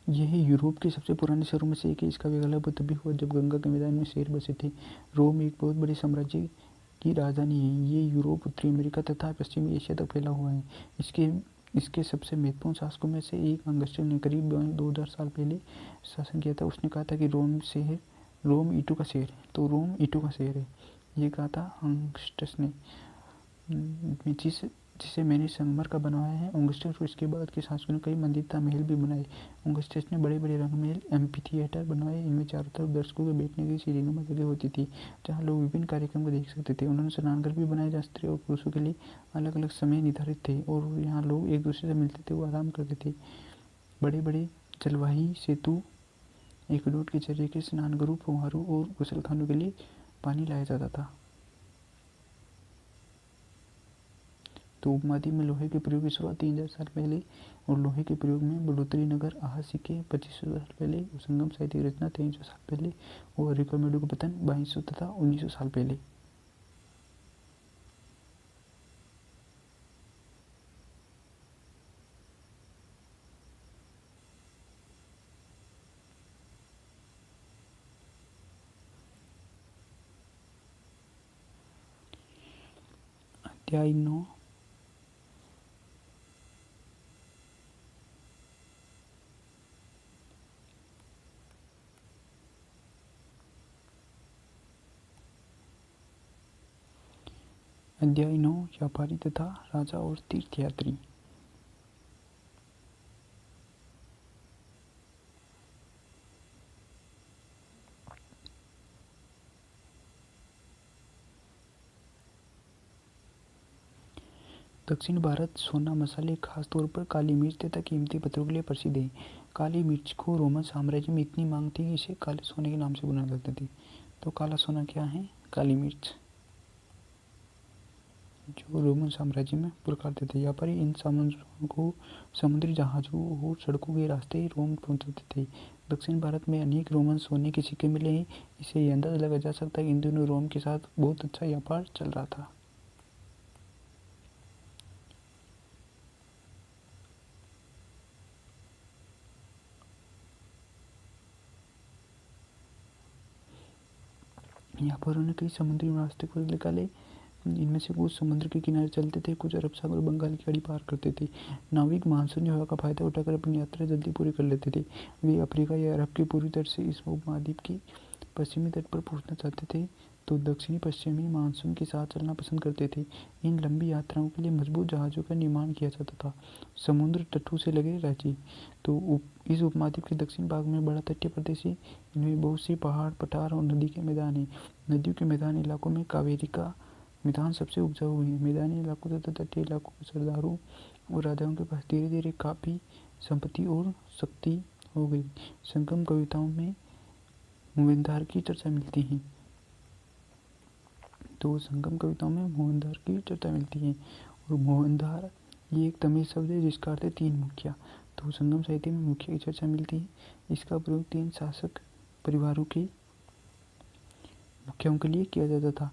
यह यूरोप के सबसे पुराने शहरों में से एक है। इसका विकल्प तभी हुआ जब गंगा के मैदान में शहर बसे थे। रोम एक बहुत बड़े साम्राज्य की राजधानी है। ये यूरोप, उत्तरी अमेरिका तथा पश्चिमी एशिया तक फैला हुआ है। इसके सबसे महत्वपूर्ण शासकों में से एक अंगस्टस ने करीब 2000 साल पहले शासन किया था। उसने कहा था कि रोम ईंटों का शहर है। तो रोम ईंटों का शहर है, ये कहा था अंगस्टस ने, जिसे मैंने संगमर का बनवाया है। अंगस्टस और इसके बाद के शासकों ने कई मंदिर तथा महल भी बनाए। अंगस्टस ने बड़े बड़े रंगमहल, एम्फीथिएटर बनवाए। इनमें चारों तरफ दर्शकों के बैठने की सीढ़ीनुमा जगह होती थी, जहाँ लोग विभिन्न कार्यक्रम को देख सकते थे। उन्होंने स्नानघर भी बनाए जहाँ स्त्री और पुरुषों के लिए अलग अलग समय निर्धारित थे, और यहाँ लोग एक दूसरे से मिलते थे, वो आराम करते थे। बड़े बड़े जलवाही सेतु, एक्वेडक्ट के जरिए के स्नानघरों, फुहारों और गुसलखानों के लिए पानी लाया जाता था। तो उपमहाद्वीप में लोहे के प्रयोग की शुरुआत 3000 साल पहले, और लोहे के प्रयोग में बढ़ोतरी नगर आहसी के 2500 साल पहले, संगम साहित्य की रचना 300 साल पहले, और रिकॉमेडो का पतन 2200 तथा 1900 साल पहले। अध्याय 9 व्यापारी तथा राजा और तीर्थयात्री। दक्षिण भारत सोना, मसाले, खास तौर पर काली मिर्च तथा कीमती पत्थरों के लिए प्रसिद्ध है। काली मिर्च को रोमन साम्राज्य में इतनी मांग थी कि इसे काले सोने के नाम से बुलाया जाता था। तो काला सोना क्या है? काली मिर्च, जो रोमन साम्राज्य में पुरकारते थे। व्यापारी इन सामानों को समुद्री जहाजों और सड़कों के रास्ते रोम पहुंचाते थे। दक्षिण भारत में अनेक रोमन सोने के सिक्के मिले हैं। इससे यह अंदाजा लगाया जा सकता है कि इन दिनों रोम के साथ बहुत अच्छा व्यापार चल रहा था। व्यापारियों ने कई समुद्री रास्ते खोज निकाले। इनमें से कुछ समुद्र के किनारे चलते थे, कुछ अरब सागर और बंगाल की खाड़ी पार करते थे। नाविक मानसूनी हवा का फायदा उठाकर अपनी यात्रा जल्दी पूरी कर लेते थे। वे अफ्रीका या अरब के पूर्वी तट से इस उपमहाद्वीप की पश्चिमी तट पर पहुंचना चाहते थे, तो दक्षिणी पश्चिमी मानसून के साथ चलना पसंद करते थे। इन लंबी यात्राओं के लिए मजबूत जहाज़ों का निर्माण किया जाता था। समुद्र तटों से लगे राज्य। तो इस उपमहाद्वीप के दक्षिण भाग में बड़ा तटीय प्रदेश है। इनमें बहुत सी पहाड़, पठार और नदी के मैदान हैं। नदियों के मैदान इलाकों में कावेरी का मैदान सबसे उपजाऊ है। मैदानी इलाकों तथा तटीय इलाकों के सरदारों और राजाओं के पास धीरे धीरे काफ़ी संपत्ति और शक्ति हो गई। संगम कविताओं में मोहनधार की चर्चा मिलती है। तो संगम कविताओं में मोहनधार की चर्चा मिलती है। और मोहनधार ये एक तमिल शब्द है जिसका अर्थ है 3 मुखिया। तो संगम साहित्य में मुखिया की चर्चा मिलती है। इसका प्रयोग 3 शासक परिवारों के मुखियाओं के लिए किया जाता था।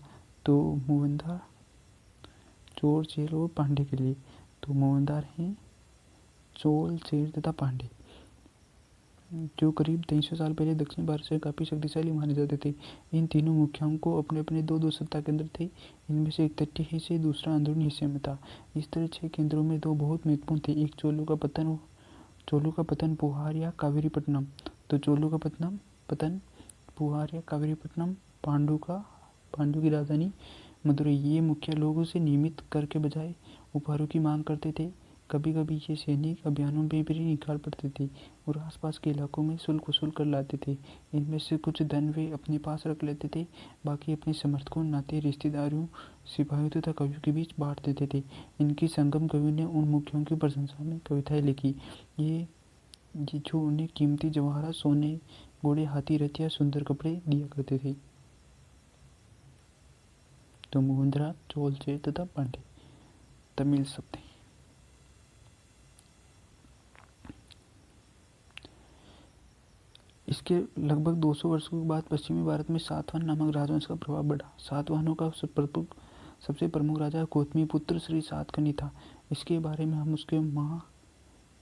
तो मोहनदार, चोर, चेर और पांडे के लिए। तो मोहनदार हैं चोल, चेर तथा पांडे, जो करीब 300 साल पहले दक्षिण भारत से काफ़ी शक्तिशाली माने जाते थे। इन तीनों मुखियाओं को अपने अपने दो दो सत्ता केंद्र थे। इनमें से एक तटीय हिस्से, दूसरा अंदरूनी हिस्से में था। इस तरह 6 केंद्रों में 2 बहुत महत्वपूर्ण थे। एक चोलों का पतन पुहार या कावेरीपट्टनम। तो चोलों का पतन पुहार या कावेरीपट्टनम, पांडु की राजधानी मदुरई। ये मुखिया लोगों से नियमित कर के बजाय उपहारों की मांग करते थे। कभी कभी ये सैनिक अभियानों में भी निकाल पड़ते थे और आसपास के इलाकों में शुल्क वसूल कर लाते थे। इनमें से कुछ धन वे अपने पास रख लेते थे, बाकी अपने समर्थकों, नाते रिश्तेदारों, सिपाहियों तथा कवियों के बीच बांट देते थे। इनकी संगम कवियों ने उन मुखियों की प्रशंसा में कविताएं लिखी। ये जो उन्हें कीमती जवाहरात, सोने, घोड़े, हाथी, रथ या सुंदर कपड़े दिया करते थे। तो मोहनदार, चोल, चेर तथा पांडे तमिल शब्द हैं। इसके लगभग 200 वर्षों के बाद पश्चिमी भारत में सातवाहन नामक राजवंश का प्रभाव बढ़ा। सातवाहनों का सबसे प्रमुख राजा गौतमीपुत्र श्री सातकर्णी था। इसके बारे में हम उसके माँ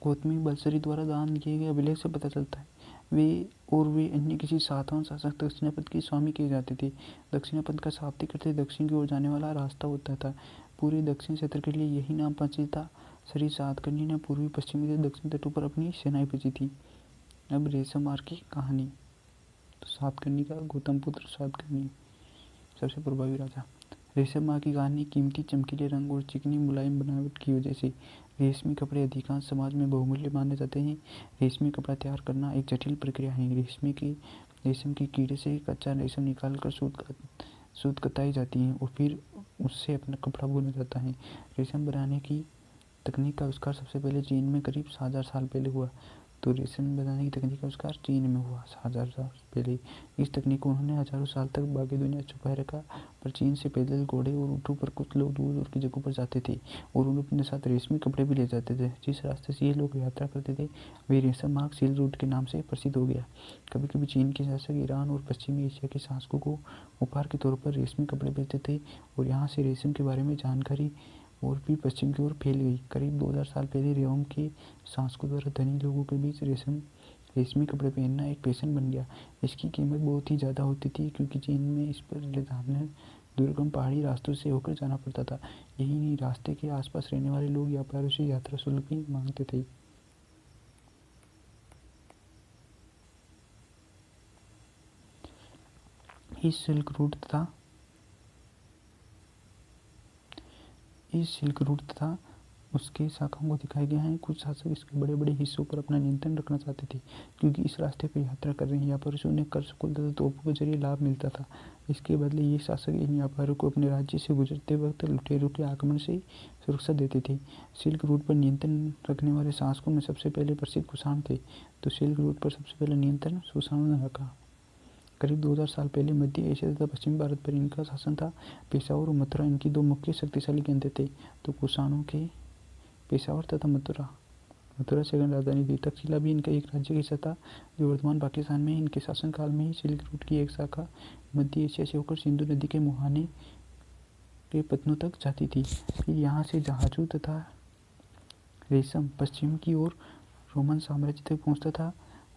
गौतमी बलसरी द्वारा दान किए गए अभिलेख से पता चलता है। वे अन्य किसी सातवाहन शासक दक्षिणापथ के स्वामी किए जाते थे। दक्षिणापथ का शाब्दिक अर्थ दक्षिण की ओर जाने वाला रास्ता होता था। पूरे दक्षिण क्षेत्र के लिए यही नाम परिचित था। श्री सातकर्णी ने पूर्वी, पश्चिमी तथा दक्षिण तटों पर अपनी सेनाएं भेजी थी। अब रेशम मार्ग की कहानी। तो सातकर्णी का गौतम पुत्र सातकर्णी सबसे प्रभावी राजा। रेशम मार्ग की कहानी कीमती चमकीले रंग और चिकनी मुलायम बनावट की वजह से। रेशमी कपड़े अधिकांश समाज में बहुमूल्य माने जाते हैं। रेशमी कपड़ा तैयार करना एक जटिल प्रक्रिया है। रेशम के कीड़े से कच्चा रेशम निकालकर सूत कताई जाती है और फिर उससे अपना कपड़ा बुना जाता है। रेशम बनाने की तकनीक का आविष्कार सबसे पहले चीन में करीब 7000 साल पहले हुआ। तो रेशम बनाने की तकनीक का आविष्कार चीन में हुआ 7000 साल पहले। इस तकनीक को उन्होंने हजारों साल तक बाकी दुनिया छुपाए रखा। पर चीन से पैदल, घोड़े और ऊँटों पर कुछ लोग दूर दूर की जगहों पर जाते थे और उन्हें अपने साथ रेशमी कपड़े भी ले जाते थे। जिस रास्ते से ये लोग यात्रा करते थे वे रेशम मार्ग, सिल्क रूट के नाम से प्रसिद्ध हो गया। कभी कभी चीन के शासक ईरान और पश्चिमी एशिया के शासकों को उपहार के तौर पर रेशमी कपड़े भेजते थे और यहाँ से रेशम के बारे में जानकारी और भी पश्चिम की ओर फैल गई। करीब 2000 साल पहले रोम के शासकों द्वारा धनी लोगों के बीच रेशमी कपड़े पहनना एक फैशन बन गया। इसकी कीमत बहुत ही ज़्यादा होती थी क्योंकि चीन में इस पर ले जाने दुर्गम पहाड़ी रास्तों से होकर जाना पड़ता था। यही नहीं, रास्ते के आसपास रहने वाले लोग व्यापारियों से यात्रा शुल्क भी मांगते थे। इस सिल्क रूट तथा उसके शाखाओं को दिखाए गए हैं। कुछ शासक इसके बड़े बड़े हिस्सों पर अपना नियंत्रण रखना चाहते थे क्योंकि इस रास्ते पर यात्रा कर रहे व्यापारियों से उन्हें कर, शुल्क तथा तोपों के जरिए लाभ मिलता था। इसके बदले ये शासक इन व्यापारियों को अपने राज्य से गुजरते वक्त लुटेरों के आक्रमण से सुरक्षा देते थे। सिल्क रूट पर नियंत्रण रखने वाले शासकों में सबसे पहले प्रसिद्ध कुषाण थे। तो सिल्क रूट पर सबसे पहले नियंत्रण कुषाणों ने रखा। करीब 2000 साल पहले मध्य एशिया तथा पश्चिमी भारत पर इनका शासन था। पेशावर और मथुरा इनकी दो मुख्य शक्तिशाली केंद्र थे। तो कुषाणों के पेशावर तथा मथुरा से राजधानी थी। तक्षशिला भी इनका एक राज्य का हिस्सा था जो वर्तमान पाकिस्तान में। इनके शासनकाल में ही सिल्क रूट की एक शाखा मध्य एशिया से होकर सिंधु नदी के मुहाने के पत्तनों तक जाती थी। फिर यहाँ से जहाजों तथा रेशम पश्चिम की ओर रोमन साम्राज्य तक पहुँचता था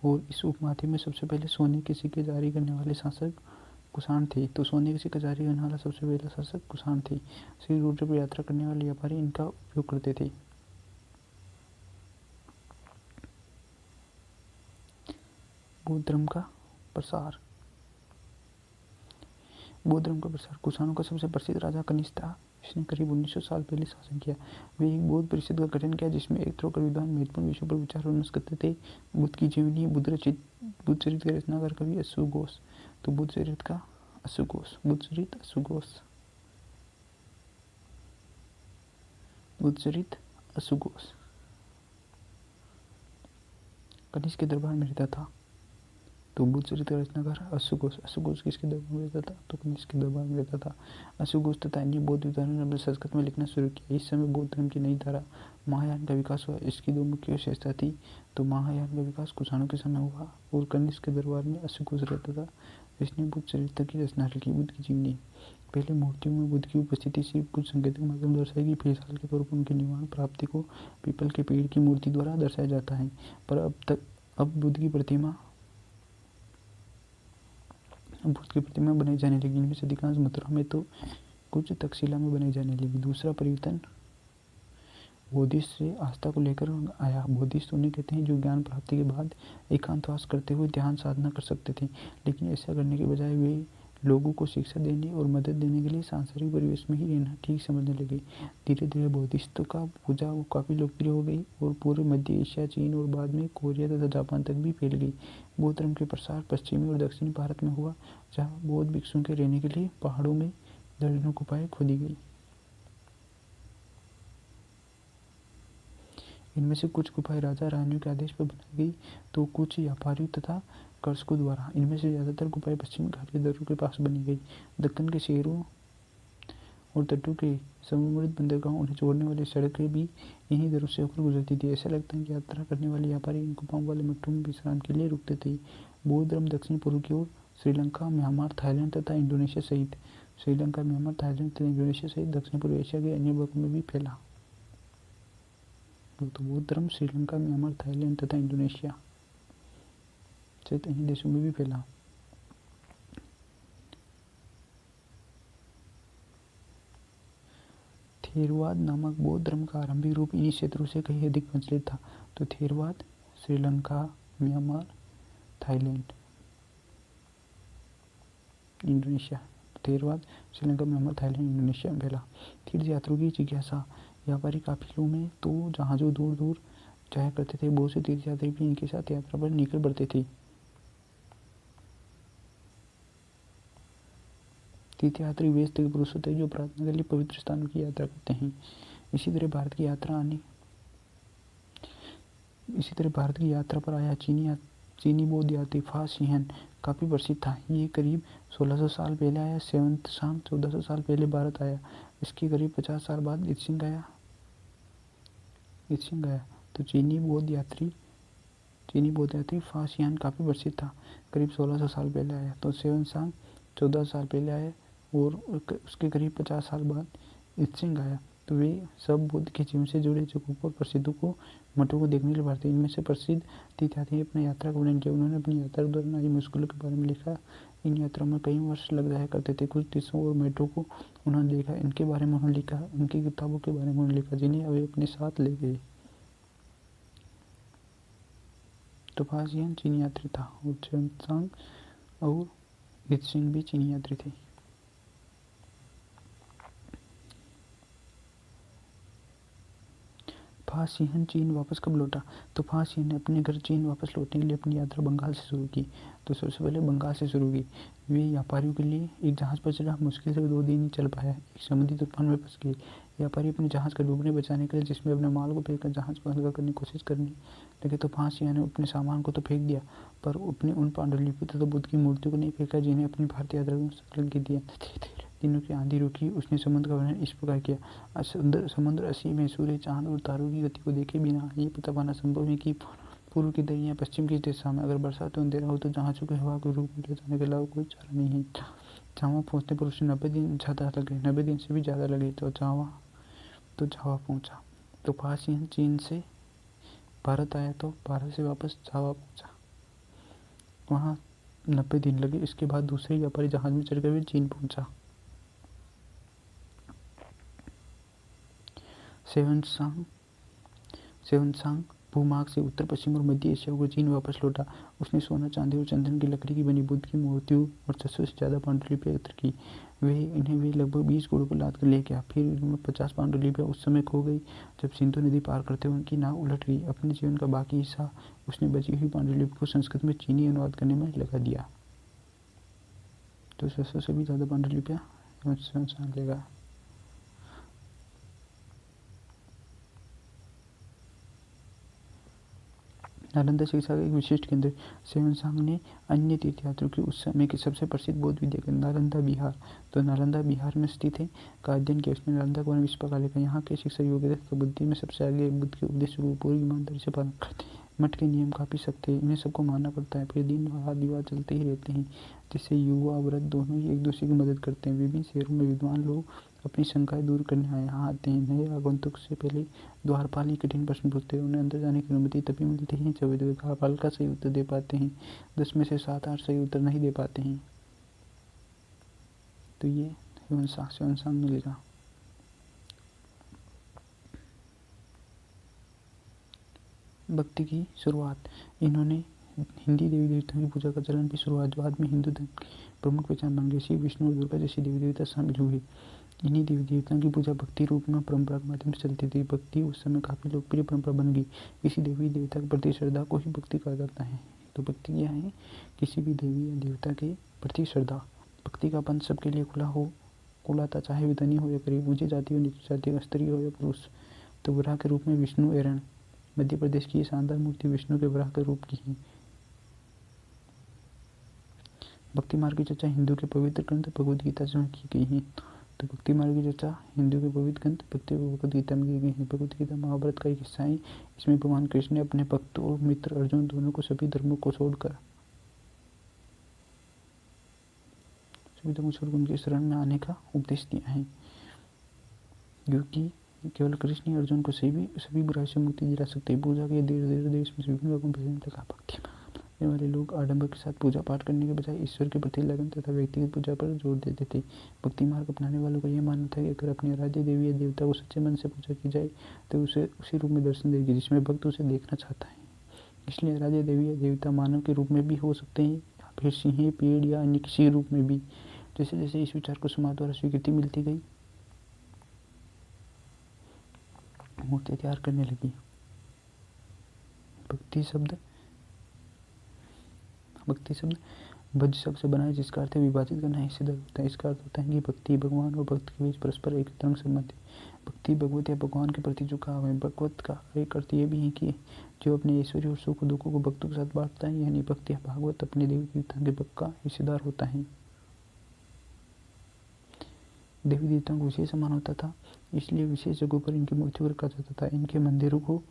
और इस उपमहाद्वीप में सबसे पहले सोने के सिक्के जारी करने वाले शासक कुषाण थे। तो सोने के सिक्के जारी करने वाला सबसे पहला शासक कुषाण थे। सिल्क रूट पर यात्रा करने वाले व्यापारी इनका उपयोग करते थे। बौद्ध धर्म का प्रसार। कुषाणों का सबसे प्रसिद्ध राजा कनिष्क था। इसने करीब 1900 साल पहले शासन किया। वे एक बौद्ध परिषद का गठन किया जिसमें एक तरह विद्वान महत्वपूर्ण विषयों पर विचार विमर्श करते थे। बुद्ध की जीवनी, बुद्ध चरित के रचनाकार कवि अश्वघोष। तो बुद्ध चरित अश्वघोष कनिष्क के दरबार में रहता था। तो बुद्ध चरित का रचनाकार अश्वघोष किसके दरबार में रहता था? तो कनिष्क के दरबार में रहता था। अश्वघोष तथा अन्य बौद्ध विद्वानों ने अपने संस्कृत में लिखना शुरू किया। इस समय बौद्ध धर्म की नई धारा महायान का विकास हुआ। इसकी दो मुख्य विशेषता थी। तो महायान का विकास कुषाणों के समय हुआ और कनिष्क के दरबार में अश्वघोष रहता था। इसने बुद्ध चरित्र की रचना की। बुद्ध की जीवनी। पहले मूर्तियों में बुद्ध की उपस्थिति सिर्फ कुछ संकेतक माध्यम दर्शाएगी। फिलहाल के तौर पर उनके निर्माण प्राप्ति को पीपल के पेड़ की मूर्ति द्वारा दर्शाया जाता है। पर अब बुद्ध की प्रतिमा बनाई जाने लगी। इनमें से अधिकांश मथुरा में तो कुछ तक्षशिला में बनाई जाने लगी। दूसरा परिवर्तन बोधिसत्व से आस्था को लेकर आया। बोधिसत्व उन्हें कहते हैं जो ज्ञान प्राप्ति के बाद एकांतवास करते हुए ध्यान साधना कर सकते थे, लेकिन ऐसा करने के बजाय वे लोगों को शिक्षा देने और मदद देने के लिए सांसारिक परिवेश में ही रहना ठीक समझने लगे। धीरे धीरे बोधिसत्व का पूजा वो काफ़ी लोकप्रिय हो गई और पूरे मध्य एशिया, चीन और बाद में कोरिया तथा जापान तक भी फैल गई। बौद्ध धर्म के प्रसार पश्चिमी और दक्षिणी भारत में हुआ, जहाँ बौद्ध भिक्षुओं के रहने के लिए पहाड़ों में दर्जनों गुफाएं खोदी गई। इनमें से कुछ गुफाएं राजा रानियों के आदेश पर बनाई गई तो कुछ व्यापारियों तथा कर्षकों द्वारा। इनमें से ज़्यादातर गुफाएं पश्चिमी घाट के दर्रों के पास बनी गई। दक्कन के शहरों और तटों के समुद्री बंदरगाहों उन्हें जोड़ने वाली सड़कें भी इन्हीं दरों से होकर गुजरती थी। ऐसा लगता है कि यात्रा करने वाले व्यापारी इन गुफाओं वाले मठों में विश्राम के लिए रुकते थे। बौद्ध धर्म दक्षिण पूर्व की ओर श्रीलंका, म्यांमार, थाईलैंड तथा इंडोनेशिया सहित दक्षिण पूर्व एशिया के अन्य भागों में भी फैला। तो बौद्ध धर्म श्रीलंका, म्यांमार, थाईलैंड तथा इंडोनेशिया सहित अन्य देशों में भी फैला। थेरवाद नामक बौद्ध धर्म का आरंभिक रूप इन्हीं क्षेत्रों से कहीं अधिक प्रचलित था। तो Theravada Sri Lanka, Myanmar, Thailand, Indonesia. Theravada Sri Lanka, Myanmar, Thailand, Indonesia में फैला। तीर्थ यात्रियों की जिज्ञासा। व्यापारी काफिलों में तो जहाजों दूर दूर जाया करते थे। बहुत से तीर्थ यात्री भी इनके साथ यात्रा पर निकल पड़ते थे। तीर्थयात्री वे स्त्री पुरुष होते हैं जो प्रार्थना के लिए पवित्र स्थानों की यात्रा करते हैं। इसी तरह भारत की यात्रा पर आया चीनी बौद्ध यात्री फा सिहन काफ़ी प्रसिद्ध था। ये करीब 1600 साल पहले आया। सेवंतसांग 1400 साल पहले भारत आया। इसके करीब 50 साल बाद इत्सिंग आया। तो चीनी बौद्ध यात्री फा सिहन काफ़ी प्रसिद्ध था, करीब 1600 साल पहले आया। तो सेवंतसांग 1400 साल पहले आया और उसके करीब 50 साल बाद इत्सिंग आया। तो वे सब बुद्ध के जीवन से जुड़े जगहों को, प्रसिद्धों को, मठों को देखने के लिए बढ़ते। इनमें से प्रसिद्ध तीर्थयात्री अपनी यात्रा का वर्णन किया। उन्होंने अपनी यात्रा के दौरान आई मुश्किलों के बारे में लिखा। इन यात्राओं में कई वर्ष लग जाया करते थे। कुछ देशों और मठों को उन्होंने देखा, इनके बारे में उन्होंने लिखा। उनकी किताबों के बारे में उन्होंने लिखा जिन्हें वे अपने साथ ले गए। तो फा सिहन चीनी यात्री था और सेवंतसांग और इत्सिंग भी चीनी यात्री थे। फा सिहन चीन वापस कब लौटा? तो फा सिहन ने अपने घर चीन वापस लौटने के लिए अपनी यात्रा बंगाल से शुरू की। तो सबसे पहले बंगाल से शुरू की। वे व्यापारियों के लिए एक जहाज़ पर चढ़ा। मुश्किल से 2 दिन ही चल पाया। एक समुद्री तूफान में फंस गए। व्यापारी अपने जहाज़ का डूबने बचाने के लिए जिसमें अपने माल को फेंक कर जहाज़ को हल्का करने की कोशिश करने लगे। तो फा सिहन ने अपने सामान को तो फेंक दिया, पर अपने उन पांडुलिपियों तथा बुद्ध की मूर्तियों को नहीं फेंका जिन्हें अपनी भारतीय यात्रा में संकलन की दिया। दिनों की आंधी रुकी। उसने समुद्र का वर्णन इस प्रकार किया। समुद्र असीम है। सूर्य, चांद और तारों की गति को देखे बिना ये पता पाना संभव है कि पूर्व की दरिया पश्चिम की दिशा में। अगर बरसात तो अंधेरा हो तो जहाज़ों के हवा के रूप में ले जाने के अलावा कोई चारा नहीं है। जावा पहुँचने पर उसे 90 दिन ज़्यादा लगे, 90 दिन से भी ज़्यादा लगे। तो जावा पहुँचा। तो फा सिहन चीन से भारत आया तो भारत से वापस जावा पहुँचा। वहाँ 90 दिन लगे। इसके बाद दूसरे व्यापारी जहाज़ में चढ़कर वे चीन पहुँचा। सेवंतसांग भूमार्ग से उत्तर पश्चिम और मध्य एशिया को चीन वापस लौटा। उसने सोना, चांदी और चंदन की लकड़ी की बनी बुद्ध की मूर्तियों और 600 से ज़्यादा पांडुलिपियाँ एकत्र की। वे लगभग 20 घोड़ों पर लाद कर ले गया। फिर इनमें 50 पांडुलिपियाँ उस समय खो गई जब सिंधु नदी पार करते हुए उनकी नाव उलट गई। अपने जीवन का बाकी हिस्सा उसने बची हुई पांडुलिपि को संस्कृत में चीनी अनुवाद करने में लगा दिया। तो 600 से भी ज़्यादा पांडुलिपियाँ सेवंतसांग लेगा। नालंदा शिक्षा का एक विशिष्ट केंद्र। सेवंतसांग ने अन्य तीर्थयात्रियों की उस समय के सबसे प्रसिद्ध बौद्ध विद्या केंद्र नालंदा बिहार, तो नालंदा बिहार में स्थित है, का अध्ययन किया। उसने नालंदा को इस प्रकार लिखा। यहाँ के शिक्षक योग्यता तथा बुद्धि में सबसे आगे, बुद्ध के उपदेशों को पूरी ईमानदारी से पालन करते हैं। मठ के नियम काफ़ी सख्त है, इन्हें सबको मानना पड़ता है। फिर दिन रात विवाद चलते ही रहते हैं, जिससे युवा वृद्ध दोनों ही एक दूसरे की मदद करते हैं। विभिन्न शहरों में विद्वान लोग अपनी शंकाएं दूर करने यहाँ आते हैं। नए आगंतुक से पहले द्वारपाल ही कठिन प्रश्न पूछते हैं। उन्हें अंदर जाने की अनुमति तभी मिलती है जब वे द्वारपाल का सही उत्तर दे पाते हैं। 10 में से 7-8 सही उत्तर नहीं दे पाते हैं। तो ये ह्वेनसांग ने लिखा। भक्ति की शुरुआत। इन्होंने हिंदी देवी देवताओं की पूजा का चलन की शुरुआत, जो बाद में हिंदू धर्म की प्रमुख पहचान बन गई। शिव, विष्णु और दुर्गा जैसी देवी देवता शामिल हुए। इन्हीं देवी देवताओं की पूजा भक्ति रूप में परंपरा के माध्यम से चलती थी। भक्ति उस समय काफ़ी लोकप्रिय परंपरा बन गई। किसी देवी देवता के प्रति श्रद्धा को ही भक्ति कहा जाता है। तो भक्ति क्या है? किसी भी देवी या देवता के प्रति श्रद्धा। भक्ति का पंथ सबके लिए खुला था, चाहे वे धनी हो या गरीब, ऊंची जाति हो नीची जाति, स्त्री हो या पुरुष। तो वराह के रूप में विष्णु एरण, मध्य प्रदेश की ये शानदार मूर्ति विष्णु के वराह के रूप की है। भक्ति मार्ग की चर्चा हिंदू के पवित्र ग्रंथ भगवद गीता में की गई है। तो भक्ति मार्ग की चर्चा हिंदू के पवित्र ग्रंथ भगवद गीता में की गई है। भगवद गीता महाभारत का एक हिस्सा है। इसमें भगवान कृष्ण ने अपने भक्त और मित्र अर्जुन दोनों को सभी धर्मों को छोड़कर उनके शरण में आने का उपदेश दिया है, क्योंकि केवल कृष्ण ही अर्जुन को सभी बुराई से मुक्ति दिला सकते हैं। पूजा के देर देश में विभिन्न लोगों को भक्ति वाले लोग आडंबर के साथ पूजा पाठ करने के बजाय ईश्वर के प्रति लगन तथा व्यक्तिगत पूजा पर जोर देते थे। भक्ति मार्ग अपनाने वालों का यह मानना था कि अगर अपनी आराध्य देवी या देवता को सच्चे मन से पूजा की जाए तो उसे उसी रूप में दर्शन देगी जिसमें भक्त उसे देखना चाहता है। इसलिए आराध्य देवी या देवता मानव के रूप में भी हो सकते हैं, या फिर सिंह, पेड़ या अन्य किसी रूप में भी। जैसे जैसे इस विचार को समाज द्वारा स्वीकृति मिलती गई, मूर्ति तैयार करने लगी। भक्ति शब्द भज शब्द से बना है, जिसका अर्थ है विभाजित करना, हिस्सेदार होता है। इसका अर्थ होता है कि भक्ति भगवान और भक्त के बीच परस्पर एक तरंग संबंध है। भक्ति भगवत या भगवान के प्रति झुकाव है। भगवत का एक अर्थ यह भी है कि जो अपने ऐश्वर्य और सुख दुखों को भक्तों के साथ बांटता है, यानी भक्त या भागवत अपने देवी देवता के भक्त का हिस्सेदार होता है। देवी देवताओं को विशेष सम्मान होता था, इसलिए विशेष जगहों पर इनकी मूर्ति को रखा जाता था। इनके मंदिरों को,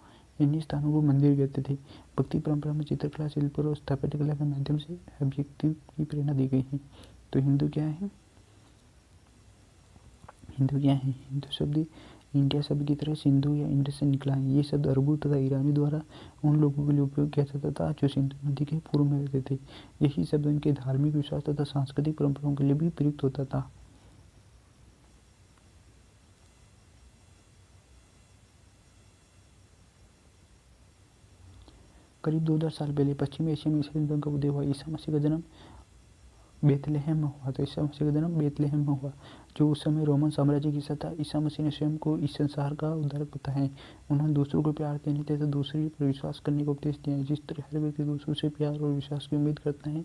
इन्हीं स्थानों को मंदिर कहते थे। भक्ति परंपरा में चित्रकला, शिल्प और स्थापत्य कला के माध्यम से अभिव्यक्ति की प्रेरणा दी गई है। तो हिंदू क्या है? हिंदू शब्द इंडिया शब्द की तरह सिंधु या इंडस से निकला है। ये शब्द अरबों तथा ईरानी द्वारा उन लोगों के लिए उपयोग किया जाता था जो सिंधु नदी के पूर्व में रहते थे। यही शब्द उनके धार्मिक विश्वास तथा सांस्कृतिक परंपराओं के लिए भी प्रयुक्त होता था। करीब 2000 साल पहले पश्चिमी एशिया में ईसाई धर्म का उदय हुआ। ईसा मसीह का जन्म बेथलेहम में हुआ। तो ईसा मसीह का जन्म बेथलेहम में हुआ, जो उस समय रोमन साम्राज्य की हिस्सा था। ईसा मसीह ने स्वयं को इस संसार का उद्धारक बताया है। उन्होंने दूसरों को प्यार देने तथा दूसरे पर विश्वास करने का उपदेश दिया है। जिस तरह हर व्यक्ति दूसरों से प्यार और विश्वास की उम्मीद करता है,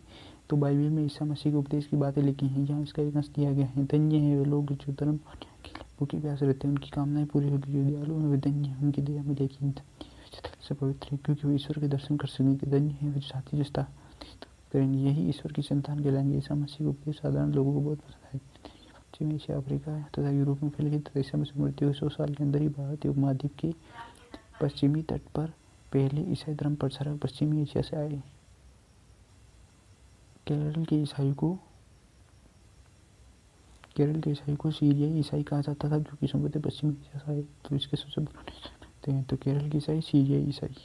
तो बाइबल में ईसा मसीह के उपदेश की बातें लिखी हैं। यहाँ इसका एक अंश दिया गया है। धन्य है वे लोग जो धर्म के लिए भूखे प्यास रहते हैं, उनकी कामनाएं पूरी होगी। जो दयालु हैं वे धन्य हैं, उनकी दया मिलेगी। से पवित्र है, क्योंकि वो ईश्वर के दर्शन कर सकेंगे। धन्य है वे जो साथी रिश्ता करेंगे, यही ईश्वर की संतान कहलाएंगे। ईसा मसीह का उपदेश साधारण लोगों को बहुत पसंद है। पश्चिम एशिया, अफ्रीका तथा यूरोप में फैल गई तथा ईसा मसीह की मृत्यु 100 साल के अंदर ही भारतीय उपमहाद्वीप के पश्चिमी तट पर पहले ईसाई धर्म प्रचारक पश्चिमी एशिया से आए। केरल के ईसाई को सीरियाई ईसाई कहा जाता था, जो कि संभवतः पश्चिमी एशिया से आए। तो इसके सबसे पुराने हैं तो केरल के ईसाई, सीरियाई ईसाई।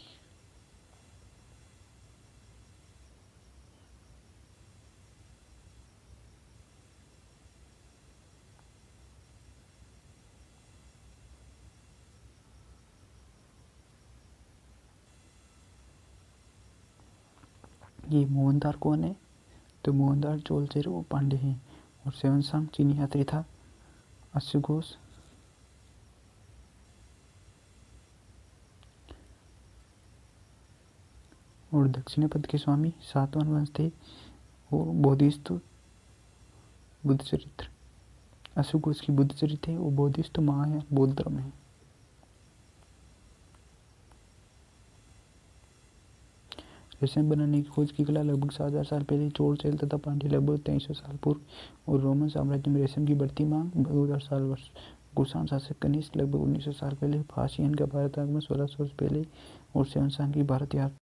ये मोहनदार कौन है? तो मोहनदार चोलचेर वो पांडे हैं। और ह्वेनसांग चीनी यात्री था। अश्वघोष और दक्षिणपद के स्वामी सातवाहन वंश थे। और बोधिसत्व बुद्ध चरित्र, अश्वघोष की बुद्ध चरित्र है और बोधिसत्व महायान बौद्ध धर्म है। रेशम बनाने की खोज की कला लगभग 7000 साल पहले चोल तथा पांड्य लगभग 2300 साल पूर्व और रोमन साम्राज्य में रेशम की बढ़ती मांग 2000 साल वर्ष। कुषाण शासक कनिष्क लगभग 1900 साल पहले, फासियन का भारत आगमन 1600 वर्ष पहले और ह्वेनसांग की भारत यात्रा